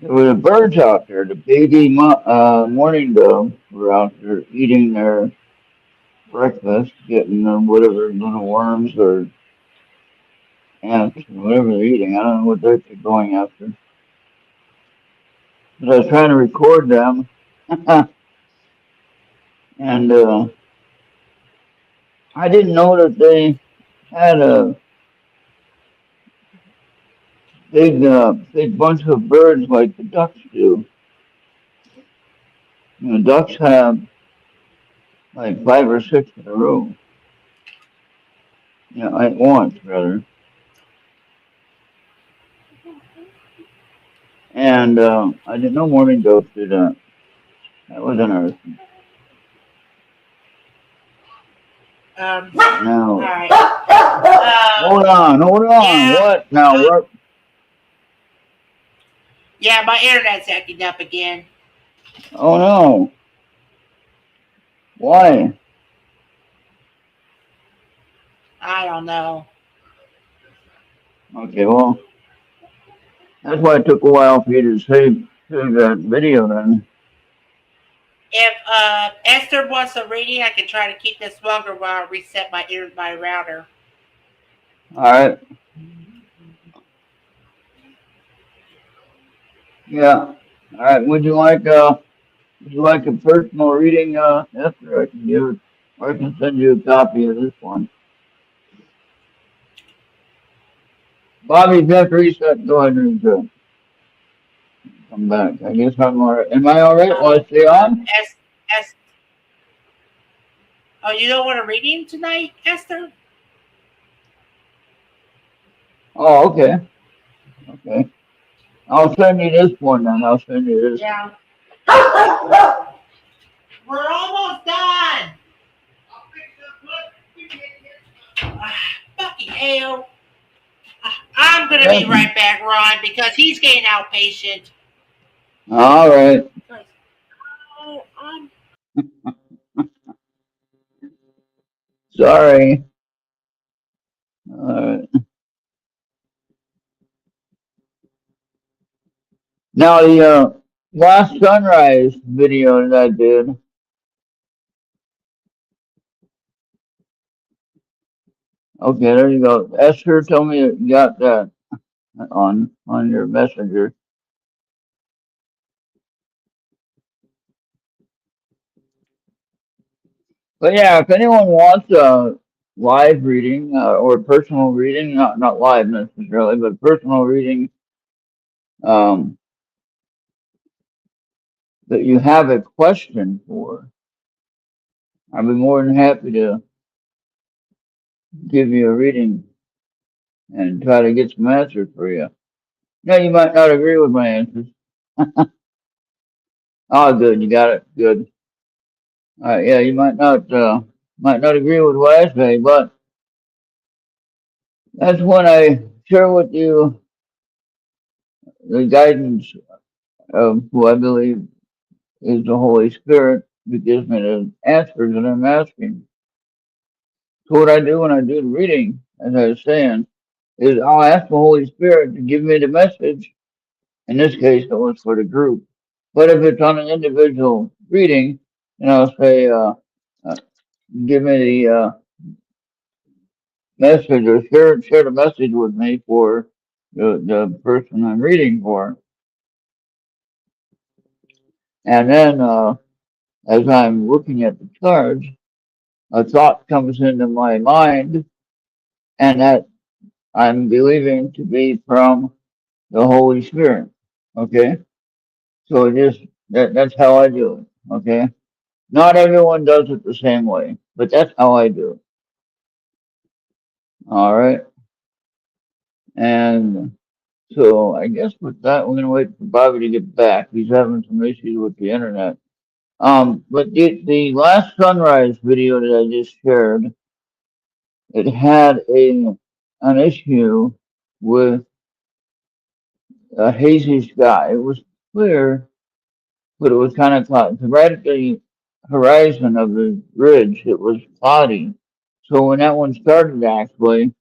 there were birds out there. The baby mourning doves were out there eating their breakfast, getting whatever little worms or ants or whatever they're eating. I don't know what they're going after. But I was trying to record them, and I didn't know that they had a big bunch of birds like the ducks do. Ducks have like five or six in a row. At once rather. And I didn't know morning goats did that. That was interesting. All Now, right. hold on. Yeah. What? Now, Uh, what? yeah, my internet's acting up again. Oh no. Why? I don't know. Okay, well, that's why it took a while for you to save that video then. If Esther wants a reading, I can try to keep this longer while I reset my router. All right. Yeah. All right. Would you like a personal reading, Esther? I can give it, or I can send you a copy of this one. Bobby, just reset. Go ahead and come back. I guess I'm all right. Am I all right? Will I Oh, stay on? S. Oh, you don't want a reading tonight, Esther? Oh, okay. Okay. I'll send you this one then. I'll send you this. Yeah. We're almost done. Fucking hell. I'm gonna be right back, Ron, because he's getting outpatient. All right. Oh, I'm Sorry. All right. Now the last sunrise video that I did. Okay, there you go. Esther, tell me you got that on your messenger. But yeah, if anyone wants a live reading or personal reading, not live necessarily, but personal reading um, that you have a question for, I'd be more than happy to give you a reading and try to get some answers for you. Now you might not agree with my answers. Oh, good, you got it. Good. All right, yeah, you might not agree with what I say, but that's when I share with you the guidance of who I believe is the Holy Spirit who gives me the answers that I'm asking. So what I do when I do the reading, as I was saying, is I'll ask the Holy Spirit to give me the message. In this case, it was for the group. But if it's on an individual reading, and I'll say, uh, give me the message or share the message with me for the person I'm reading for. And then as I'm looking at the cards, a thought comes into my mind, and that I'm believing to be from the Holy Spirit. Okay, so that's how I do it. Okay, not everyone does it the same way, but that's how I do it. All right, and so I guess with that, we're gonna wait for Bobby to get back. He's having some issues with the internet. But the last sunrise video that I just shared, it had an issue with a hazy sky. It was clear, but it was kind of cloudy. Right at the horizon of the ridge, it was cloudy. So when that one started, actually,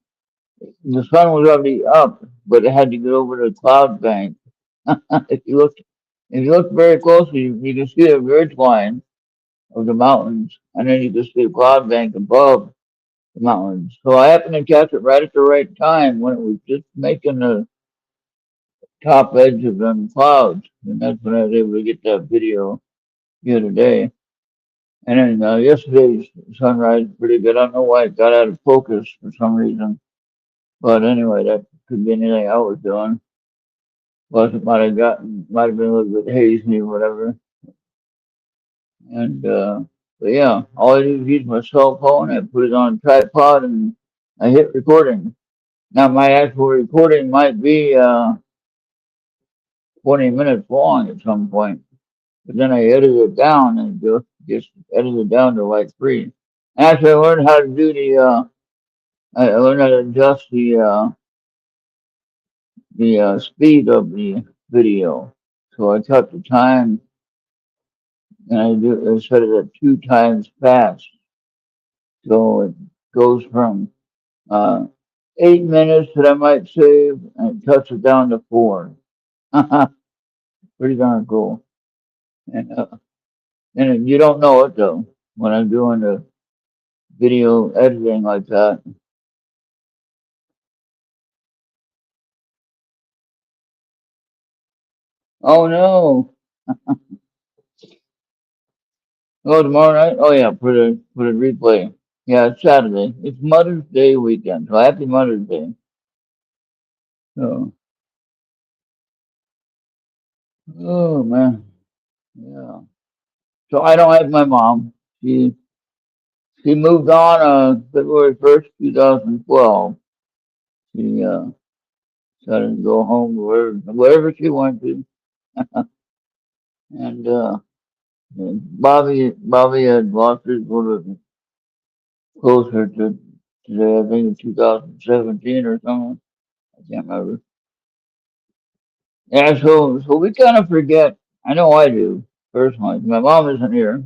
the sun was already up, but it had to get over the cloud bank. if you look, if you look very closely, you can see the ridge line of the mountains, and then you can see the cloud bank above the mountains. So I happened to catch it right at the right time when it was just making the top edge of them clouds, and that's when I was able to get that video the other day. And then yesterday's sunrise was pretty good. I don't know why it got out of focus for some reason, but anyway, that could be anything I was doing. Plus, it might have been a little bit hazy or whatever. And but yeah, all I do is use my cell phone. I put it on a tripod and I hit recording. Now my actual recording might be 20 minutes long at some point. But then I edit it down and just edit it down to like three. Actually, I learned how to do I learned how to adjust the speed of the video. So I cut the time and I set it at 2 times fast. So it goes from uh, 8 minutes that I might save and it cuts it down to 4. Pretty darn cool. And you don't know it though when I'm doing the video editing like that. Oh no! Oh, tomorrow night? Oh yeah, put a replay. Yeah, it's Saturday. It's Mother's Day weekend. So happy Mother's Day. So, oh man, yeah. So I don't have my mom. She moved on February 1st, 2012. She decided to go home wherever she went to, and Bobby had lost his brother closer to today. I think in 2017 or something. I can't remember. Yeah, so we kind of forget. I know I do personally. My mom isn't here,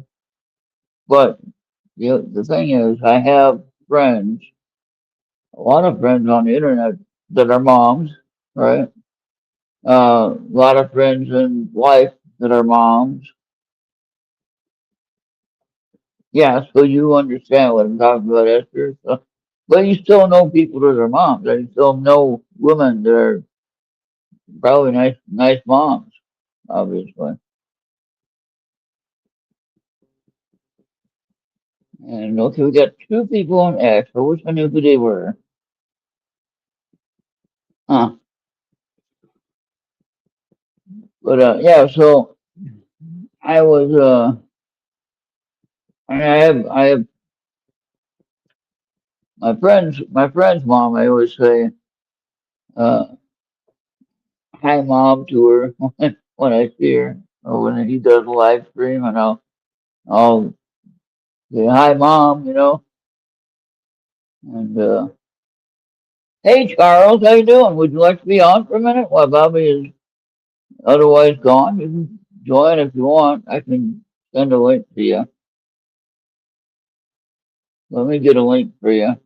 but the thing is, I have friends, a lot of friends on the internet that are moms, right? A lot of friends in life that are moms. Yeah, so you understand what I'm talking about, Esther. So, but you still know people that are moms. I still know women that are probably nice moms, obviously. And okay, we got 2 people on X. I wish I knew who they were. Huh. But yeah, so I was I have my friend's mom. I always say uh hi mom to her when I see her or when he does a live stream, and I'll say hi mom. And hey Charles, how you doing? Would you like to be on for a minute while Bobby is otherwise gone? You can join if you want. I can send a link to you. Let me get a link for you. I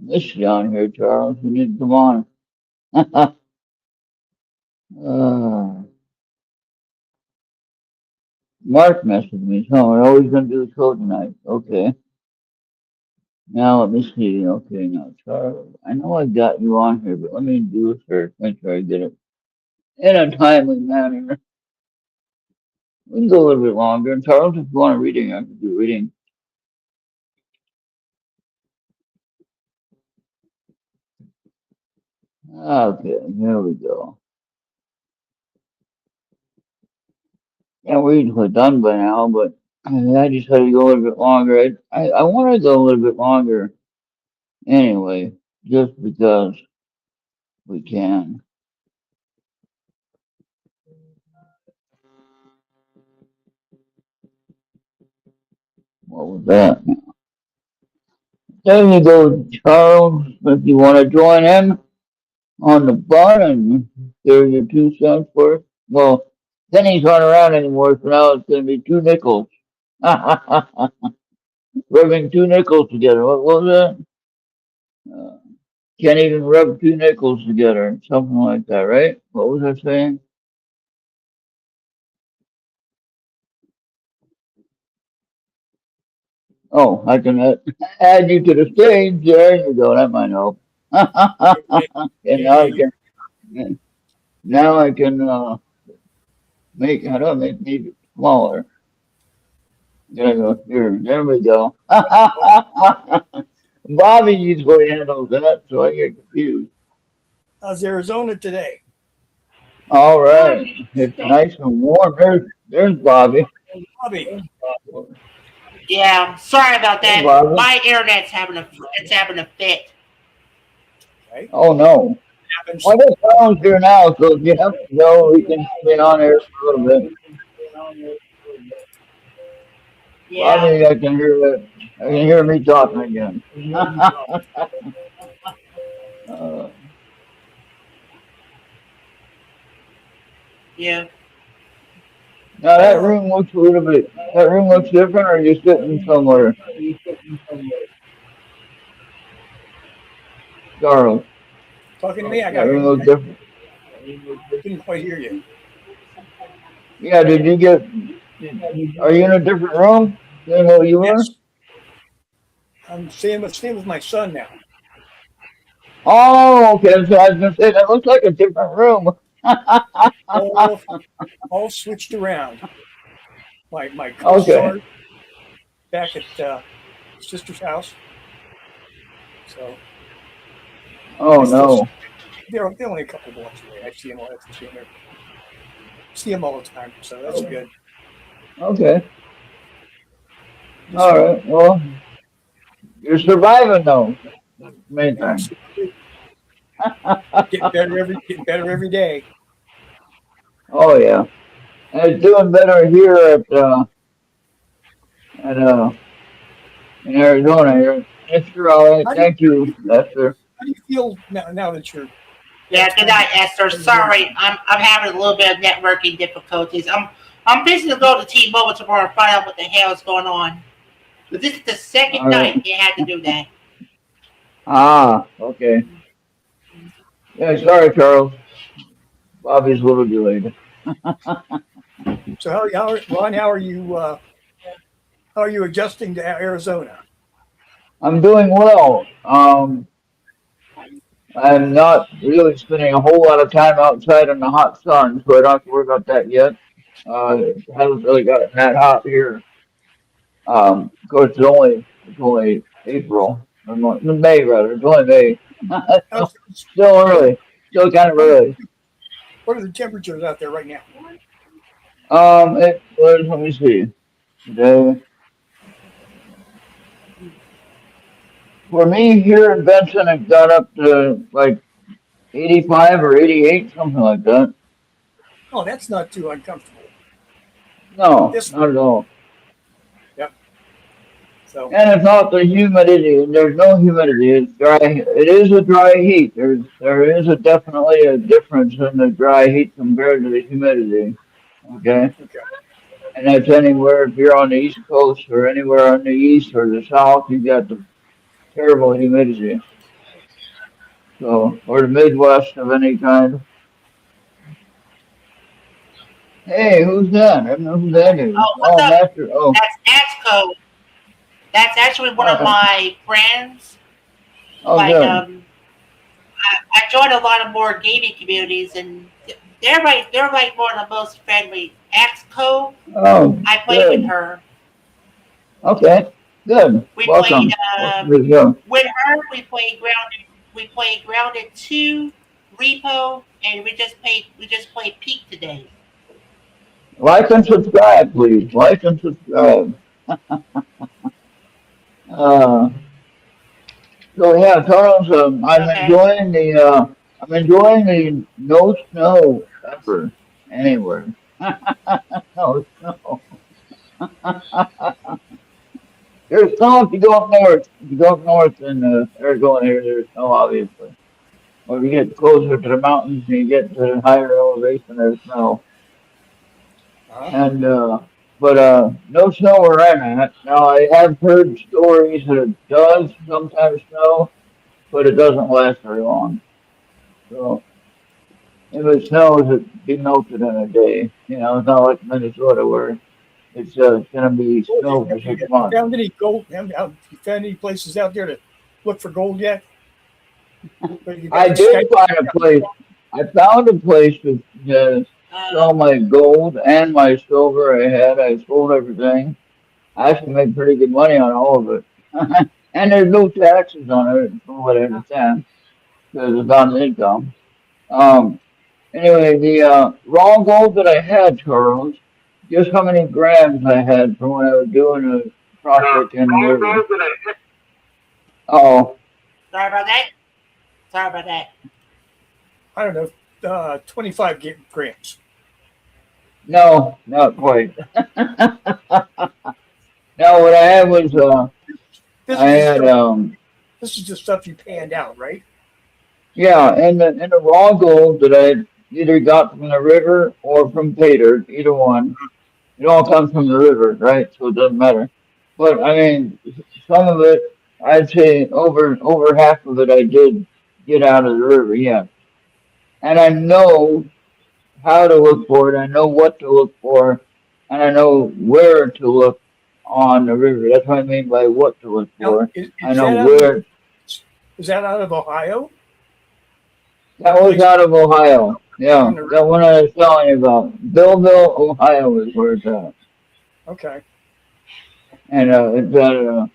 miss you on here, Charles. You need to come on. uh, Mark messaged me, so we're always going to do the show tonight. Okay. Now let me see. Okay, now Charles, I know I got you on here, but let me do a search. Make sure I get it in a timely manner. We can go a little bit longer. And Charles, if you want a reading, I can do reading. Okay, here we go. Yeah, we're usually done by now, but I just had to go a little bit longer. I want to go a little bit longer anyway, just because we can. What was that? There you go, Charles. If you want to join in on the button, there's your 2 cents worth. Well, pennies aren't around anymore, so now it's going to be 2 nickels. Rubbing 2 nickels together. What was that? Uh, can't even rub 2 nickels together. Something like that, right? What was I saying? Oh, I can add you to the stage. There you go. That might help. And now I can make how do I make me smaller? There I go. Here, there we go. Bobby usually handles that, so I get confused. How's Arizona today? All right, it's nice and warm. There's Bobby. Bobby. Yeah, sorry about Hey, that. Bobby. My internet's having a fit. Okay. Oh no. Happens. Well, this phone's here now, so if you have to go, we can stay on here for a little bit. Yeah. Bobby, I can hear that. I can hear me talking again. uh, Yeah. now that room looks a little bit. That room looks different. Or are you sitting somewhere, Charles? Talking to me, That room looks different. couldn't quite hear you. Yeah. Did you get? Are you in a different room than what you were? Yes. I'm staying with my son now. Oh, okay. So I was gonna say that looks like a different room. All, all switched around. My Okay. co-star back at sister's house. So Oh I still no. they're only a couple blocks away. I see them all. See them all the time. So that's good. Okay. Just All right. Well, you're surviving though. Main thing. absolutely getting better every day. Oh yeah. And it's doing better here at in Arizona here. Mr. All right. How do you, Thank you, Lester. how do you feel now that you're Yeah. Good night, Esther. Sorry, I'm having a little bit of networking difficulties. I'm busy to go to T-Mobile tomorrow and find out what the hell is going on. But this is the second All right. night they had to do that. Ah, okay. Yeah, sorry, Charles. Bobby's a little delayed. so Ron, how are you adjusting to Arizona? I'm doing well. I'm not really spending a whole lot of time outside in the hot sun, so I don't have to worry about that yet. It hasn't really gotten that hot here. Of course, it's only April, or May rather. It's only May. How's, Still early. Still kind of what, are, early. what are the temperatures out there right now? It was. Let me see. Today, for me here in Benson, it got up to like 85 or 88, something like that. Oh, that's not too uncomfortable. No, This, not at all. yep. So And it's not the humidity. There's no humidity. It's dry. It is a dry heat. There is definitely a difference in the dry heat compared to the humidity. Okay, okay. and that's anywhere. If you're on the East Coast or anywhere on the East or the South, you got the terrible humidity. So, or the Midwest of any kind. Hey, who's that? I don't know who that is. Oh, what's Oh, up? Master. Oh, That's Axco. That's actually one of my friends. oh, Like, good. I joined a lot of more gaming communities, and they're like one of the most friendly. Axco, Oh, I played with good. her. Okay, good. We played Welcome. Welcome to the show. with her. We played Grounded. We played Grounded 2, Repo, and we just played Peak today. Like and subscribe, please. Like and subscribe. Uh, so yeah, Charles, Okay. I'm enjoying the no snow ever anywhere. No snow. There's snow if you go up north. If you go up north in Arizona here, there's snow obviously. Or if you get closer to the mountains and you get to higher elevation, there's snow. Uh-huh. And but no snow where I'm at. Now I have heard stories that it does sometimes snow, but it doesn't last very long. So if it snows, it be melted in a day. You know, it's not like Minnesota where it's gonna be Well, snow for you 6 months. found any gold? You found any places out there to look for gold yet? But you got I the did Skype. find a place. I found a place to Uh, sell my gold and my silver I had. I sold everything. I actually made pretty good money on all of it. And there's no taxes on it, from what I understand, because it's on income. Um, anyway, the raw gold that I had, Charles, guess how many grams I had from when I was doing a project in the. Oh, sorry about that. Sorry about that. I don't know, 25 grams. no, not quite. Now what I had was This I is just had stuff, this is just stuff you panned out, right? yeah, and the raw gold that I either got from the river or from Pater, either one. It all comes from the river, right? So it doesn't matter. But I mean, some of it, I'd say over half of it, I did get out of the river, yeah. And I know how to look for it. I know what to look for, and I know where to look on the river. That's what I mean by what to look Now, for. I is know that out of where. is that out of Ohio? That That was place out of Ohio. Yeah, on the river? that one I was telling you about. Belleville, Ohio is where it's at. Okay. And it's at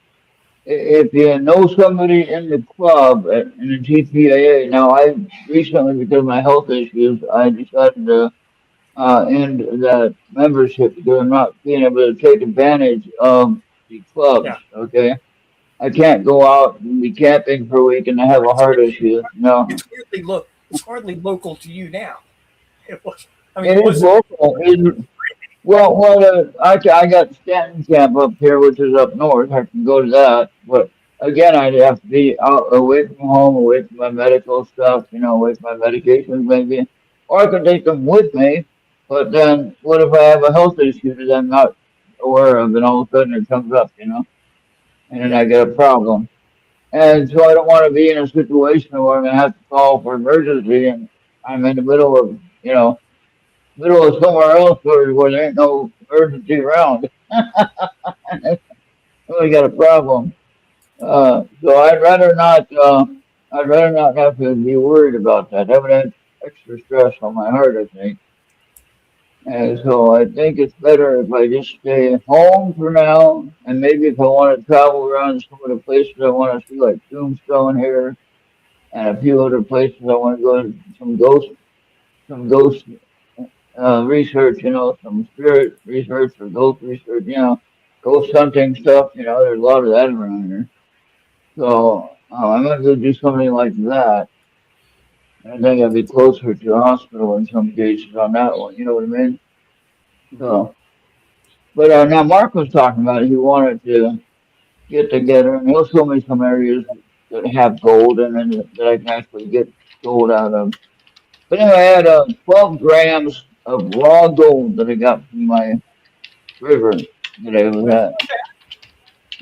if you know somebody in the club in the GPAA, now I recently, because of my health issues, I decided to end that membership because I'm not being able to take advantage of the clubs. Yeah. Okay, I can't go out and be camping for a week and I have a It's, heart issue. No, it's hardly local to you now. It was. I mean, it it is wasn't. local. I got Stanton Camp up here, which is up north. I can go to that, but again, I'd have to be out away from home, away from my medical stuff, away from my medications maybe, or I could take them with me. But then, what if I have a health issue that I'm not aware of, and all of a sudden it comes up, and then Yeah. I get a problem. And so I don't want to be in a situation where I'm gonna have to call for emergency, and I'm in the middle of somewhere else where there ain't no emergency around. We got a problem. So I'd rather not have to be worried about that. That would add extra stress on my heart, I think. And so I think it's better if I just stay at home for now. And maybe if I want to travel around some of the places I want to see, like Tombstone here, and a few other places I want to go to, some ghost research, some spirit research or ghost research, ghost hunting stuff. There's a lot of that around here. So I might go do something like that. I think I'd be closer to the hospital in some cases on that one. You know what I mean? Mhm. So, but now Mark was talking about it. He wanted to get together, and he'll show me some areas that have gold and then that I can actually get gold out of. But anyway, I had 12 grams of raw gold that I got from my river that I was Well, at,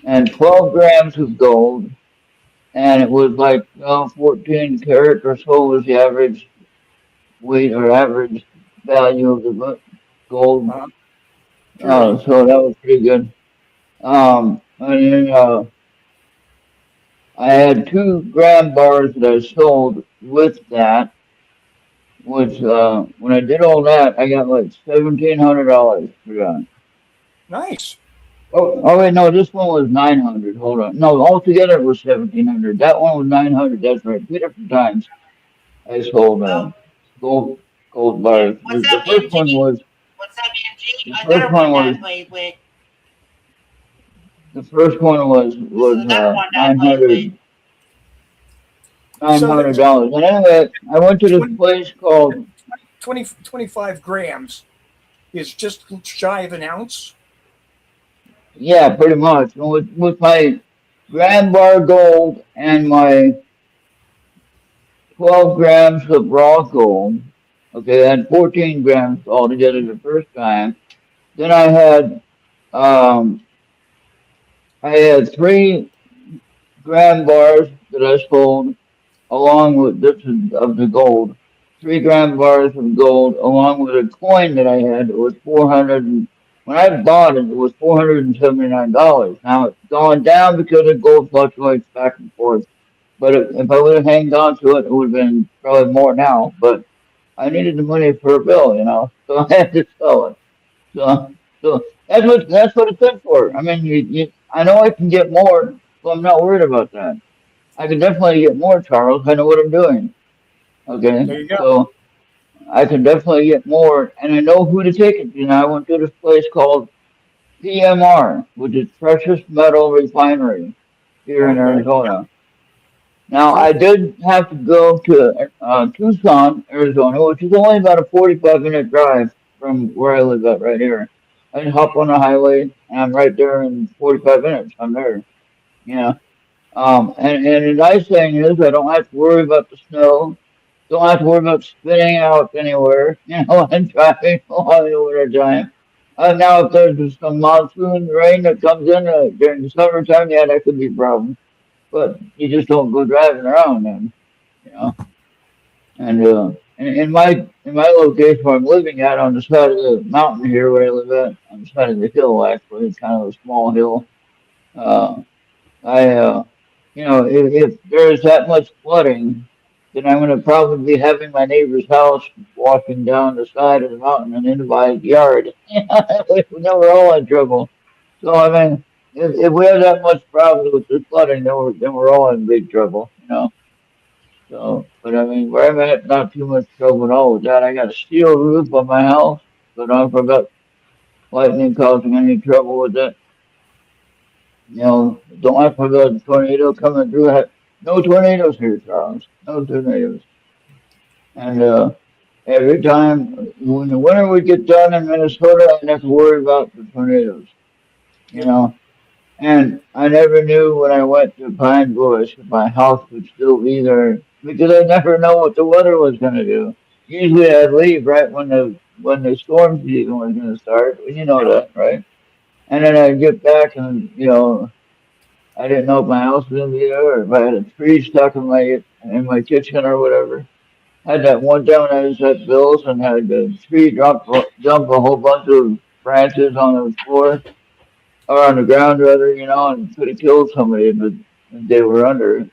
and 12 grams of gold, and it was like 14 karat or so was the average weight or average value of the gold. uh, purity. So that was pretty good. And then I had 2 gram bars that I sold with that, which when I did all that, I got like $1,700 for that. Nice. Oh wait, no, this one was 900. Hold on, no, altogether it was 1,700. That one was 900. That's right, 2 different times I sold Well, gold gold bars. what's The up, first one MG? was What's up, MG? the I first got one one was that way with. the first one was This is was another one that nine way with. hundred nine So hundred there's dollars. And anyway, I went to this 20, place called 25 grams is just shy of an ounce. yeah, pretty much. And with my gram bar gold and my 12 grams of raw gold. Okay, I had 14 grams altogether the first time. Then um I had 3 gram bars that I sold along with this is of the gold. 3 gram bars of gold along with a coin that I had. It was 400 when I bought it, it was $479. Now it's gone down because the gold fluctuates back and forth. But if I would have hanged on to it, it would have been probably more now. But I needed the money for a bill, so I had to sell it. So that's what it's good for. I mean, I know I can get more, so I'm not worried about that. I can definitely get more, Charles. I know what I'm doing. Okay, There you go. so I can definitely get more, and I know who to take it to. I went to this place called PMR, which is Precious Metal Refinery here in Okay. Arizona. Now, Cool. I did have to go to Tucson, Arizona, which is only about a 45-minute drive from where I live at right here. I just hop on the highway and I'm right there in 45 minutes. I'm there. You know. And the nice thing is I don't have to worry about the snow. Don't have to worry about spinning out anywhere, and driving along the winter time. Now, if there's just some monsoon rain that comes in during the summertime, yeah, that could be a problem. But you just don't go driving around then, you know. And in my location where I'm living at, on the side of the mountain here where I live at, on the side of the hill actually, it's kind of a small hill. Uh, I if there's that much flooding, then I'm going to probably be having my neighbor's house walking down the side of the mountain and into my yard. Then we're all in trouble. So I mean, if we have that much problem with the flooding, then we're all in big trouble, you know. So, but I mean, where I'm at, not too much trouble at all with that. I got a steel roof on my house, so don't forget lightning causing any trouble with that. Don't have to worry about a tornado coming through. No tornadoes here, Charles. No tornadoes. And every time when the winter would get done in Minnesota, I didn't have to worry about the tornadoes. You know, and I never knew when I went to Pine Bush if my house would still be there because I never know what the weather was going to do. Usually I'd leave right when the storm season was going to start. You know that, right? And then I'd get back and I didn't know if my house was gonna be there or if I had a tree stuck in my kitchen or whatever. Had that one time when I was at Bill's and had the tree dump a whole bunch of branches on the floor or on the ground rather, and could have killed somebody if they were under it.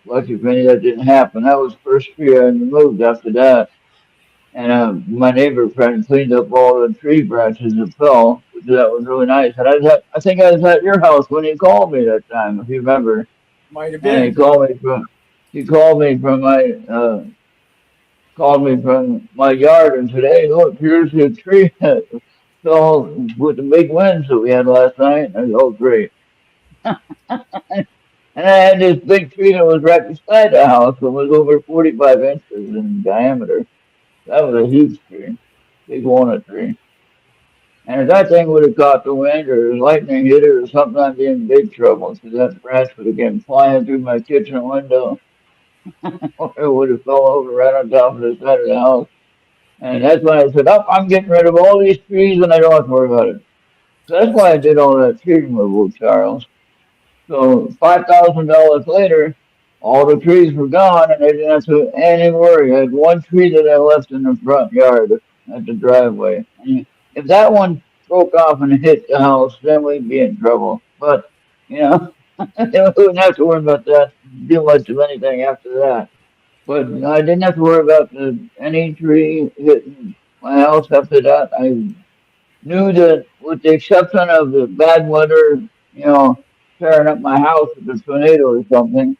Lucky for me that didn't happen. That was the first tree I removed after that. And my neighbor friend cleaned up all the tree branches that fell, which that was really nice. And I think I was at your house when he called me that time, if you remember. Might have And been. he called me from my yard and said, "Hey, look, here's the tree that fell with the big winds that we had last night." And I said, "Oh, great." And I had this big tree that was right beside the house. It was over 45 inches in diameter. That was a huge tree, big walnut tree. And if that thing would have caught the wind or lightning hit it or something, I'd be in big trouble because that branch would have came flying through my kitchen window or it would have fell over right on top of the side of the house. And that's when I said, oh, I'm getting rid of all these trees and I don't have to worry about it. So that's why I did all that tree removal, Charles. So $5,000 later, all the trees were gone, and I didn't have to any worry. I had one tree that I left in the front yard at the driveway. And if that one broke off and hit the house, then we'd be in trouble. But we wouldn't have to worry about that too much of anything after that. But I didn't have to worry about any tree hitting my house after that. I knew that, with the exception of the bad weather, tearing up my house with a tornado or something,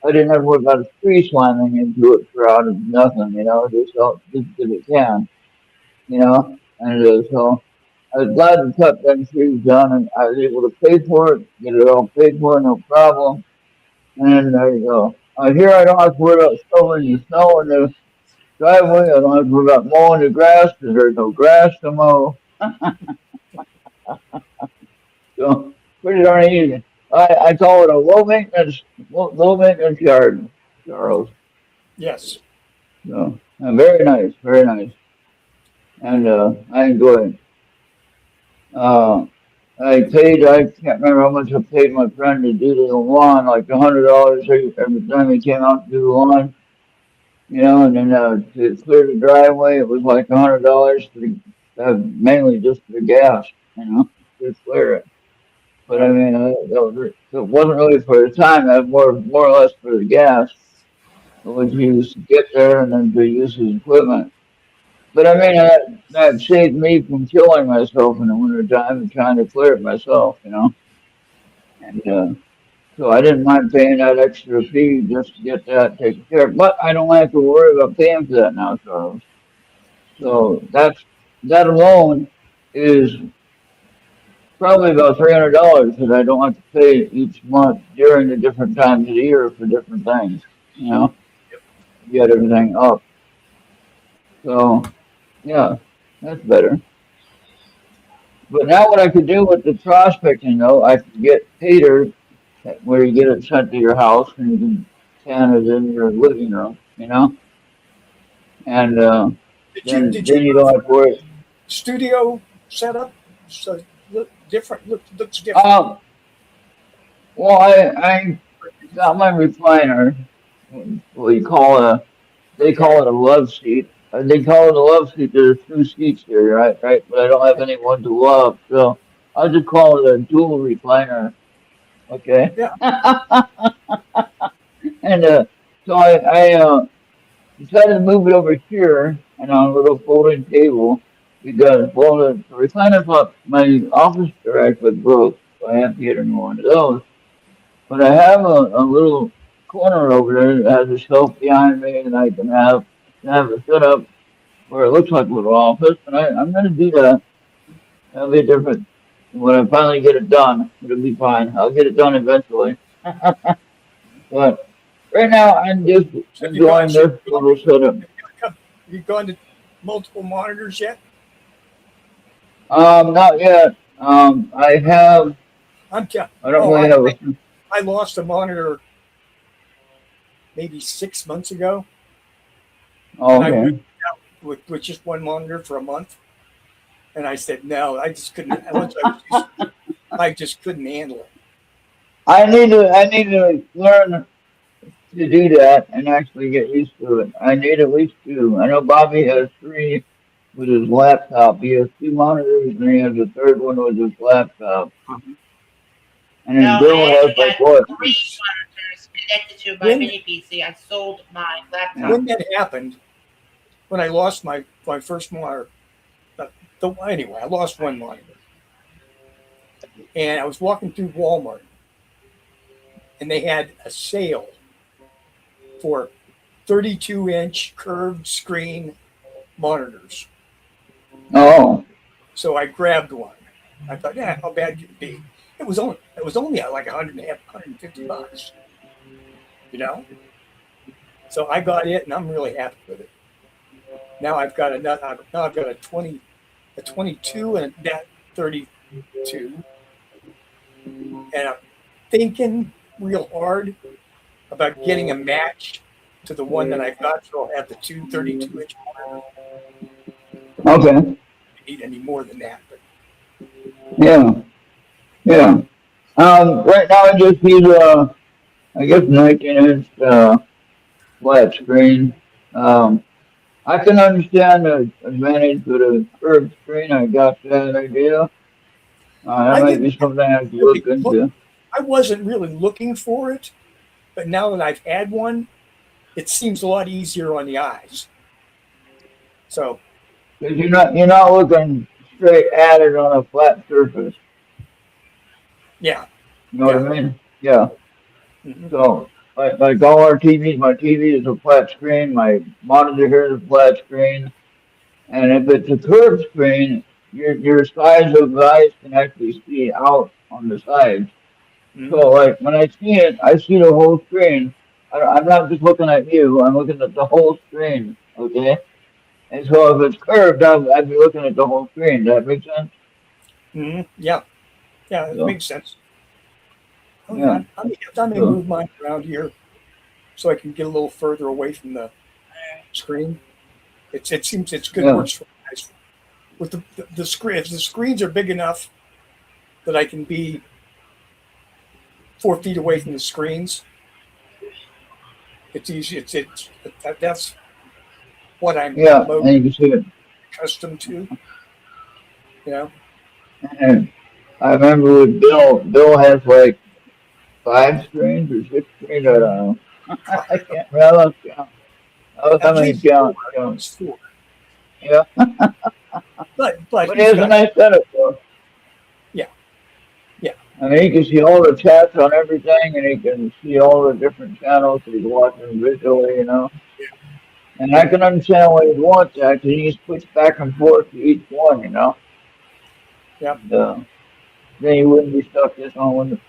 I didn't have to worry about a tree slamming into it for out of nothing, just because it can, and so I was glad to cut them trees down and I was able to pay for it, get it all paid for, no problem, and then there you go. Here I don't have to worry about shoveling the snow in the driveway, I don't have to worry about mowing the grass because there's no grass to mow, so pretty darn easy. I call it a low maintenance yard, Charles. Yes. So very nice, very nice, and I enjoy it. Uh, I can't remember how much I paid my friend to do the lawn, like $100 every time he came out to do the lawn, and then to clear the driveway, it was like $100 mainly just for the gas, to clear it. But I mean, it wasn't really for the time. That more or less for the gas. It was used to get there and then to use his equipment. But I mean, that saved me from killing myself in the winter time and trying to clear it myself, And so I didn't mind paying that extra fee just to get that taken care of. But I don't have to worry about paying for that now, Charles. So that alone is probably about $300 that I don't have to pay each month during the different times of the year for different things, get everything up. So, yeah, that's better. But now what I could do with the prospecting though, I could get catered where you get it sent to your house and you can can it in your living room, you know? And Did then you you go don't for have to worry. studio setup? So looks different. Well, I got my recliner, what you call they call it a love seat. They call it a love seat. There's two seats here, right? Right, but I don't have anyone to love, so I'll just call it a dual recliner. Okay. Yeah. And so I decided to move it over here and on a little folding table because well the recliner for my office chair actually broke, so I have to get a new one of those. But I have a little corner over there that has a shelf behind me, and I can have it set up where it looks like a little office. And I'm going to do that. That'll be different. When I finally get it done, it'll be fine. I'll get it done eventually. But right now, I'm just So enjoying this little setup. you gone to multiple monitors yet? Not yet. I have. I'm ca- I don't oh, really have. I lost a monitor maybe 6 months ago. Oh, And I okay. went out with just one monitor for a month. And I said, no, I just couldn't. I just couldn't handle it. I need to learn to do that and actually get used to it. I need at least two. I know Bobby has three with his laptop. He has two monitors and he has a third one with his laptop. And then No, Bill I has actually like got what? 3 monitors connected to my When- mini PC. I sold my laptop. When that happened, when I lost my first monitor, anyway, I lost one monitor. And I was walking through Walmart and they had a sale for 32-inch curved screen monitors. Oh, So I grabbed one. I thought, yeah, how bad could it be? It was only like $150, you know. So I got it, and I'm really happy with it. Now I've got a 22 and that 32, and I'm thinking real hard about getting a match to the one that I've got, so I'll have the 32-inch monitor. okay. I don't need any more than that, but Yeah. Yeah. Right now I just use I guess 19-inch flat screen. I can understand the advantage of the curved screen. I got that idea. That I might didn't be something I have to look into. I wasn't really looking for it. But now that I've had one, it seems a lot easier on the eyes. So 'Cause you're not looking straight at it on a flat surface. yeah. You know what I mean? Yeah. Mhm. So like all our TVs, my TV is a flat screen. My monitor here is a flat screen. And if it's a curved screen, your size of the eyes can actually see out on the sides. Mhm. So like when I see it, I see the whole screen. I'm not just looking at you. I'm looking at the whole screen. Okay. And so if it's curved, I'd be looking at the whole screen. Does that make sense? Mhm. Yeah. Yeah, it So, makes sense. yeah. I may So, move mine around here so I can get a little further away from the screen. It seems it's good yeah. works for eyes. With the screen, if the screens are big enough that I can be 4 feet away from the screens, it's easy. That's what I'm Yeah. most And you can see it. accustomed to. You know, And I remember with Bill. Bill has like 5 screens or 6 screens. I don't know. I can't. Well, I lost count. I was at how many least count. it's 4. Yeah. But But he's he has a got nice setup though. yeah, yeah. I mean, he can see all the chats on everything, and he can see all the different channels that he's watching visually, you know. And I can understand why he'd want that, because he can switch back and forth to each one, you know. Yeah. And, then you wouldn't be stuck just on one.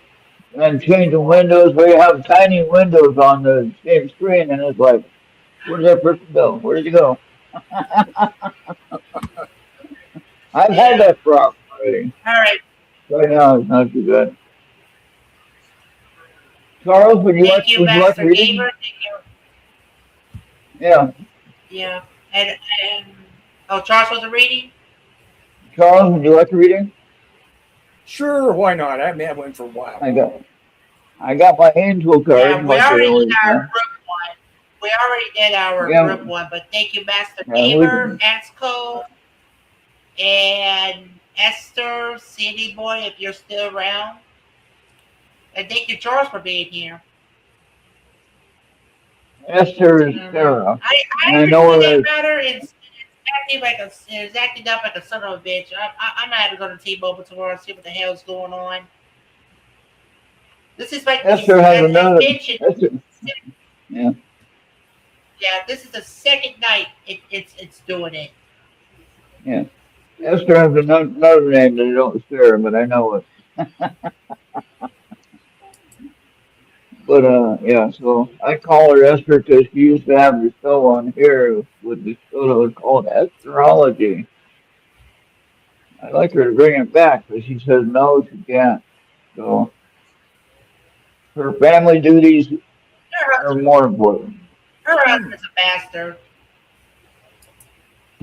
And then changing windows, where you have tiny windows on the same screen, and it's like, where did that person go? Where did he go? I've had Yeah. that problem already. right. Right now, it's not too bad. Charles, Thank you, would you like Master reading? Gamer. Thank you. Yeah. Yeah. And oh, Charles was a reading? Charles, would you like reading? Sure, why not? I haven't had one for a while. I got my angel Yeah, card, we like I already always did our do. group one. We already did our Yeah, group one, but thank you, Master yeah, Gamer, Asco, and Esther, City Boy, if you're still around. And thank you, Charles, for being here. Esther is Sarah, I and I ever know see her that as matter. It's acting up like a son of a bitch. I'm gonna have to go to T-Mobile tomorrow and see what the hell's going on. This is like Esther has as another. mentioned. Esther, yeah, Yeah, this is the second night it's doing it. yeah. Esther has another name that I don't share, but I know it. But yeah. So I call her Esther because she used to have the show on here with the show that was called Astrology. I'd like her to bring it back, but she says no, she can't. So her family duties Her are husband, more important. her husband's a bastard.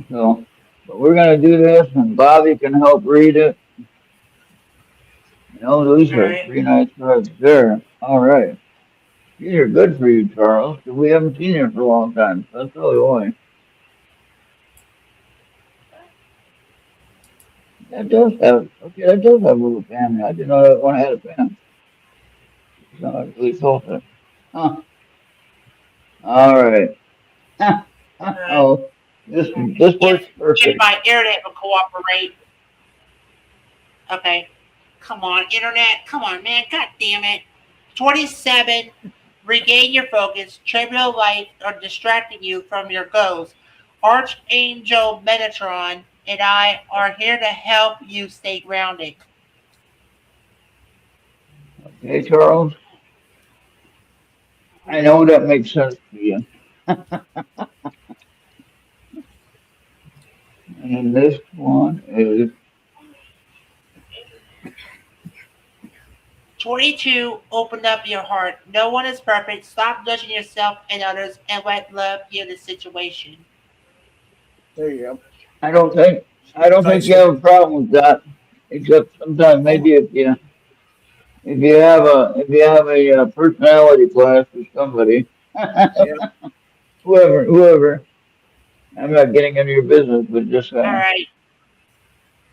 So, but we're gonna do this, and Bobby can help read it. You know, those All are right. 3 nice cards there. All right, these are good for you, Charles, 'cause we haven't seen you for a long time. So that's really why. That does have okay. That does have a little family. I didn't know that one had a family. It's not like really felt it. Huh. All right. All right. Oh, this works If perfect. my internet will cooperate. Okay. Come on, internet. Come on, man. God damn it. 27. Regain your focus. Trivial life are distracting you from your goals. Archangel Metatron and I are here to help you stay grounded. Okay, Charles. I know that makes sense to you. And this one is 22. Open up your heart. No one is perfect. Stop judging yourself and others and let love heal the situation. There you go. I don't think you have a problem with that. Except sometimes maybe if you have a personality class with somebody, Yeah. whoever. I'm not getting into your business, but just All right.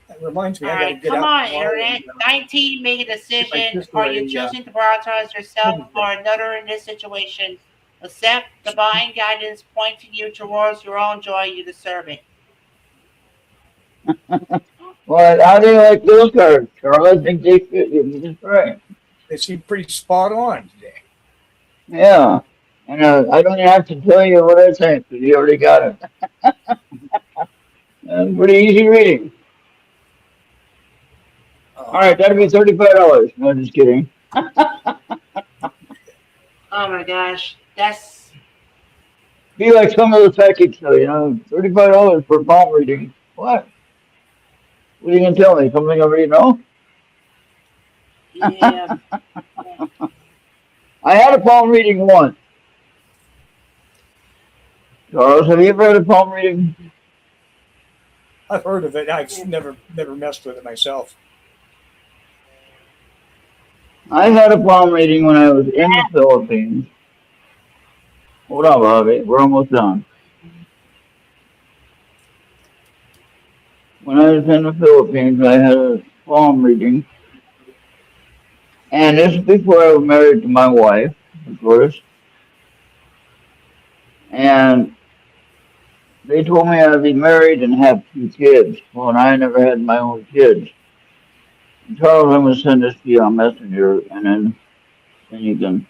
That reminds me, All I gotta right, get come out on, tomorrow internet. and 19, make a get my decision. sister Are you choosing to prioritize yourself or another in this situation? Accept divine guidance pointing you towards your own joy. You deserve it. well, how do you like those cards, Charles? I think they fit you just right. they seem pretty spot on today. Yeah. And I don't even have to tell you what I think because you already got it. Pretty easy reading. All right, that'll be $35. No, just kidding. Oh my gosh, that's Be like some of the psychics, though, $35 for palm reading. What? What are you gonna tell me? Something I already know? yeah. I had a palm reading once. Charles, have you ever had a palm reading? I've heard of it. I've never messed with it myself. I had a palm reading when I was in the Philippines. Hold on, Bobby. We're almost done. When I was in the Philippines, I had a palm reading. And this is before I was married to my wife, of course. And they told me I'd be married and have 2 kids. Well, and I never had my own kids. And Charles, I'm going to send this to you on Messenger, and then you can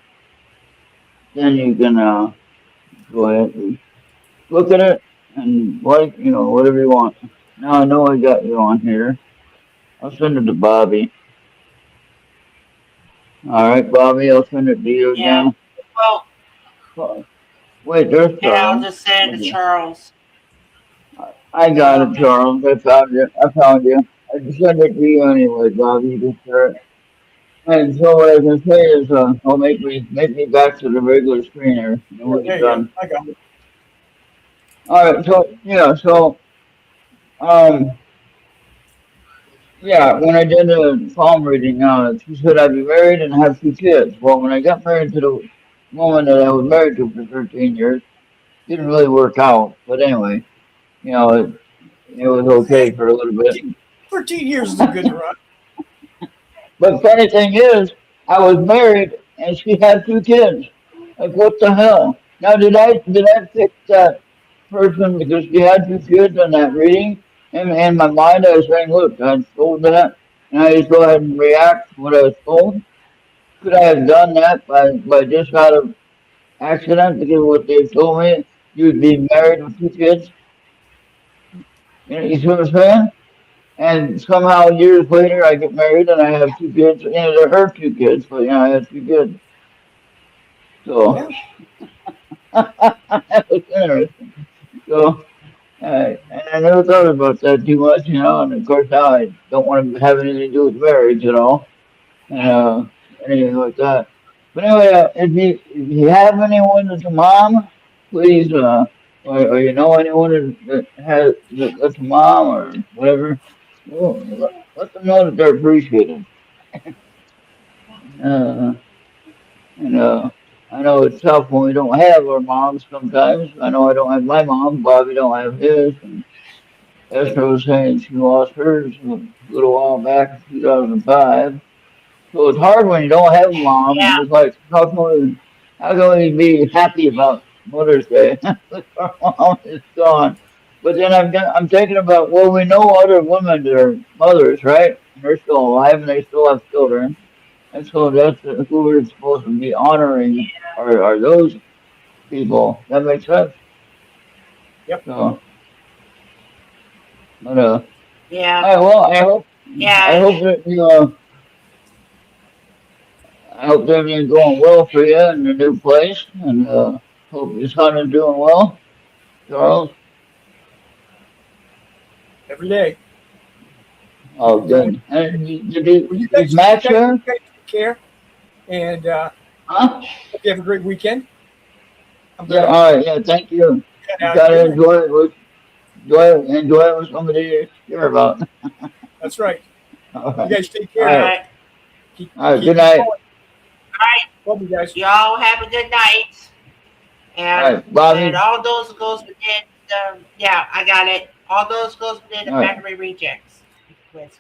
go ahead and look at it and whatever you want. Now I know I got you on here. I'll send it to Bobby. All right, Bobby, I'll send it to you Yeah. again. Well, Wait, there's and I'll Charles. just send it to Charles. I got it, Charles. I found you. send it to you anyway, Bob. You can share it. And so what I can say is, make me back to the regular screen here, and we'll There get you go. done. I got it. All right. So yeah. So um. Yeah, when I did the palm reading, she said I'd be married and have 2 kids. Well, when I got married to the woman that I was married to for 13 years, didn't really work out. But anyway, you know, it was Hey, okay for a little bit. 13 years is a good run. But funny thing is, I was married and she had 2 kids. Like, what the hell? Now, did I pick that person because she had 2 kids on that reading? And in my mind, I was saying, look, I was told that, and I just go ahead and react to what I was told. Could I have done that by just out of accident because what they told me, you'd be married with 2 kids? You see what I'm saying? And somehow years later, I get married and I have 2 kids. You know, they're her 2 kids, but I had 2 kids. So Yeah. that was interesting. So, and I never thought about that too much. And of course now I don't want to have anything to do with marriage, and anything like that. But anyway, if you have anyone that's a mom, please, or you know anyone that's a mom or whatever, well, let them know that they're appreciated. Uh, and I know it's tough when we don't have our moms sometimes. I know I don't have my mom. Bobby don't have his. And Esther was saying she lost hers a little while back in 2005. So it's hard when you don't have a mom. Yeah. And it's like, how can we be happy about Mother's Day? Our mom is gone. But then I'm thinking about, well, we know other women that are mothers, right? And they're still alive and they still have children. And so that's who we're supposed to be honoring are those people. That makes sense. Yep. So, but all Yeah. right, well, I hope Yeah. that I hope everything's going well for you in your new place, and hope your son is doing well, Charles. Every day. Oh, good. And did Well, is Matt here? you guys take care. And Huh? hope you have a great weekend. I'm Yeah. gonna All right. Yeah. Thank you. head You out gotta here. enjoy it with somebody you care about. That's right. All You right. guys take All care. All right. right. Keep, All right. keep Good night. going. All right. Love you guys. Y'all have a good night. All And right, Bobby. all those goes within yeah, I got it. All those goes within the All right. factory rejects. With-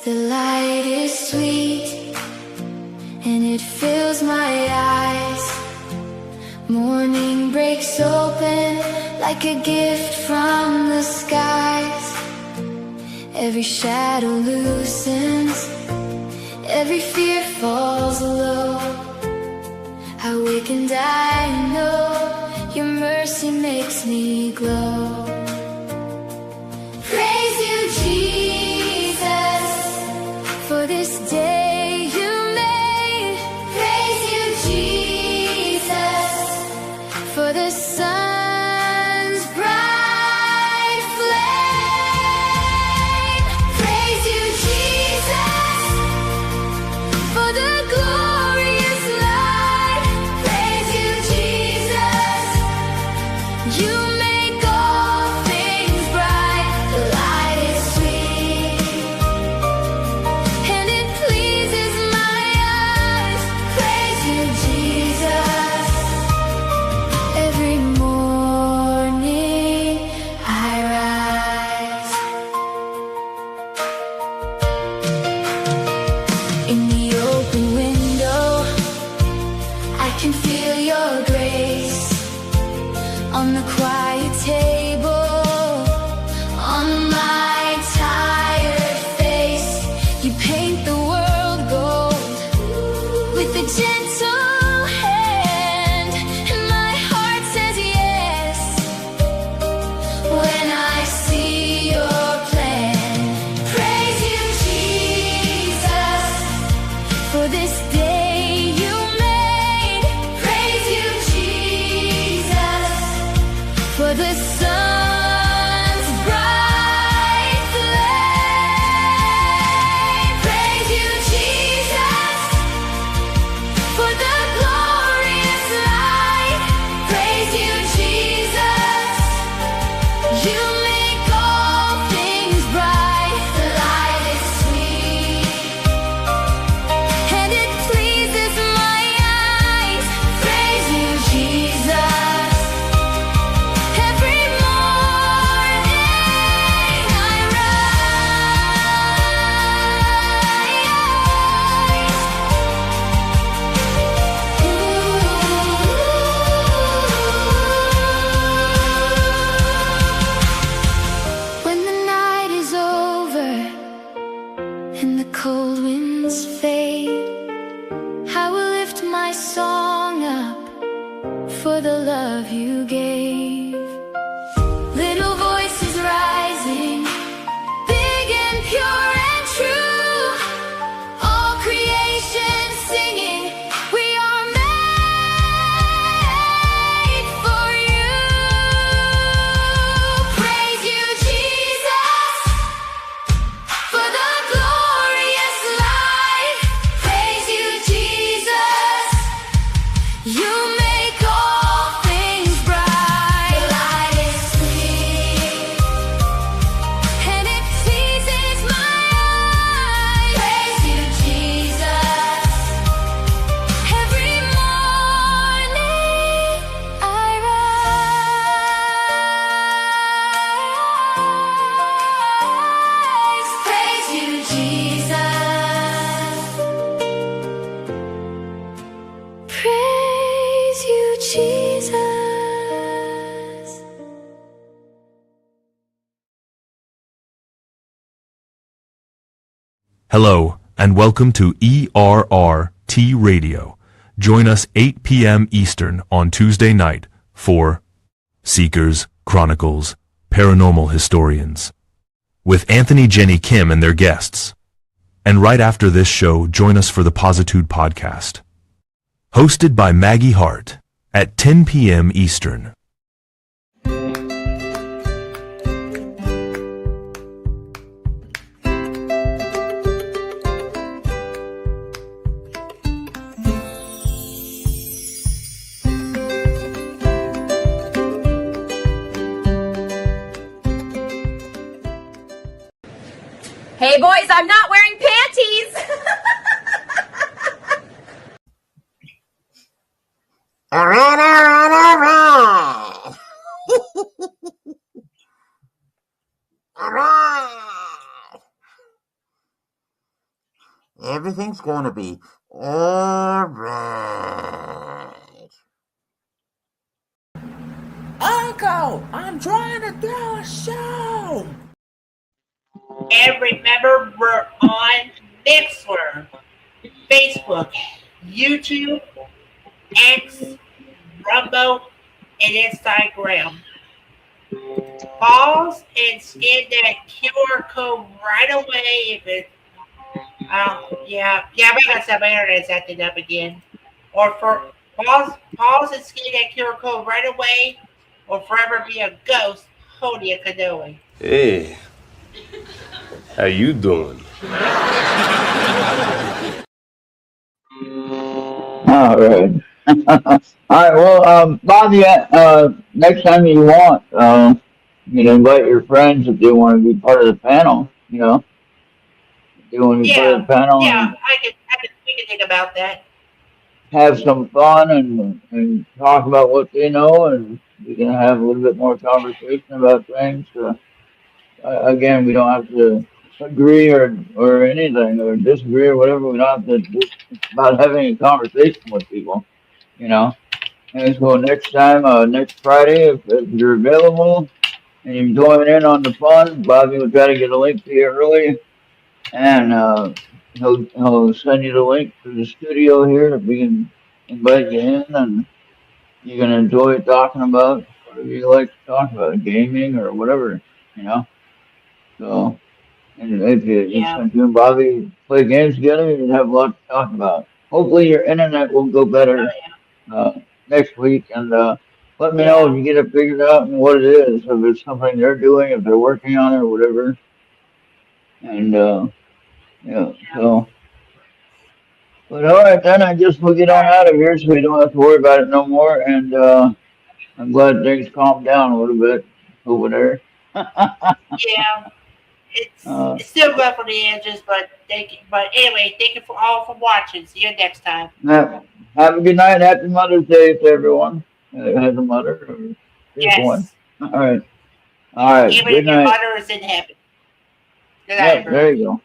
The light is sweet and it fills my eyes. Morning breaks open like a gift from the skies. Every shadow loosens, every fear falls low. I wake and I know your mercy makes me glow. Praise you, Jesus, for this day you made. Praise you, Jesus, for the sun's bright flame. Praise you, Jesus, for the glorious light. Praise you, Jesus, you make all things bright. The light is sweet and it pleases my eyes. Praise you, Jesus. Every morning I rise. In the open window, I can feel your grace. On the quiet table, on my tired face, you paint the world gold with a gentle hand, and my heart says yes when I see your plan. Praise you, Jesus, for this cold winds fade, I will lift my song up for the love you gave. Little voices rising, big and pure and true, all creation singing, we are made for you. Praise you, Jesus, for the glorious light. Praise you, Jesus, you make all things bright. The light is sweet, and it pleases my eyes. Praise you, Jesus, every morning I rise. Praise you, Jesus. Praise you, Jesus. Hello, and welcome to ERRT Radio. Join us 8 p.m. Eastern on Tuesday night for Seekers, Chronicles, Paranormal Historians, with Anthony, Jenny, Kim, and their guests. And right after this show, join us for the Positude Podcast, hosted by Maggie Hart, at 10 p.m. Eastern. Hey boys, I'm not wearing panties. All right. All right. Everything's gonna be all right. Uncle, I'm trying to do a show. And remember, we're on Mixler, Facebook, YouTube, X, Rumble, and Instagram. Pause and scan that QR code right away if it. Yeah, because my internet's acting up again. Or for pause and scan that QR code right away, or forever be a ghost holding a canoe. Hey, how you doing? All right. All right. Well, Bobby, next time you want, you know, invite your friends if they want to be part of the panel. You know, if they want to be part of the panel. Yeah, we can think about that. Have some fun and talk about what they know, and we can have a little bit more conversation about things. Again, we don't have to agree or anything or disagree or whatever. We don't have to. Just about having a conversation with people, you know. And so next time, next Friday, if you're available and you're joining in on the fun, Bobby will try to get a link to you early, and he'll send you the link to the studio here if we can invite you in, and you're gonna enjoy talking about whatever you like to talk about, gaming or whatever, you know. So, and if you and Bobby play games together, you'd have a lot to talk about. Hopefully, your internet will go better next week, and let me know if you get it figured out and what it is, if it's something they're doing, if they're working on it or whatever. And so. But all right, then I guess we'll get on out of here so we don't have to worry about it no more. And I'm glad things calmed down a little bit over there. Yeah, it's still rough on the edges, but anyway, thank you all for watching. See you next time. Have a good night. Happy Mother's Day to everyone that has a mother. Or one. All right. Even Good if your night. mother is in heaven. Good night, Yeah, everyone. there you go.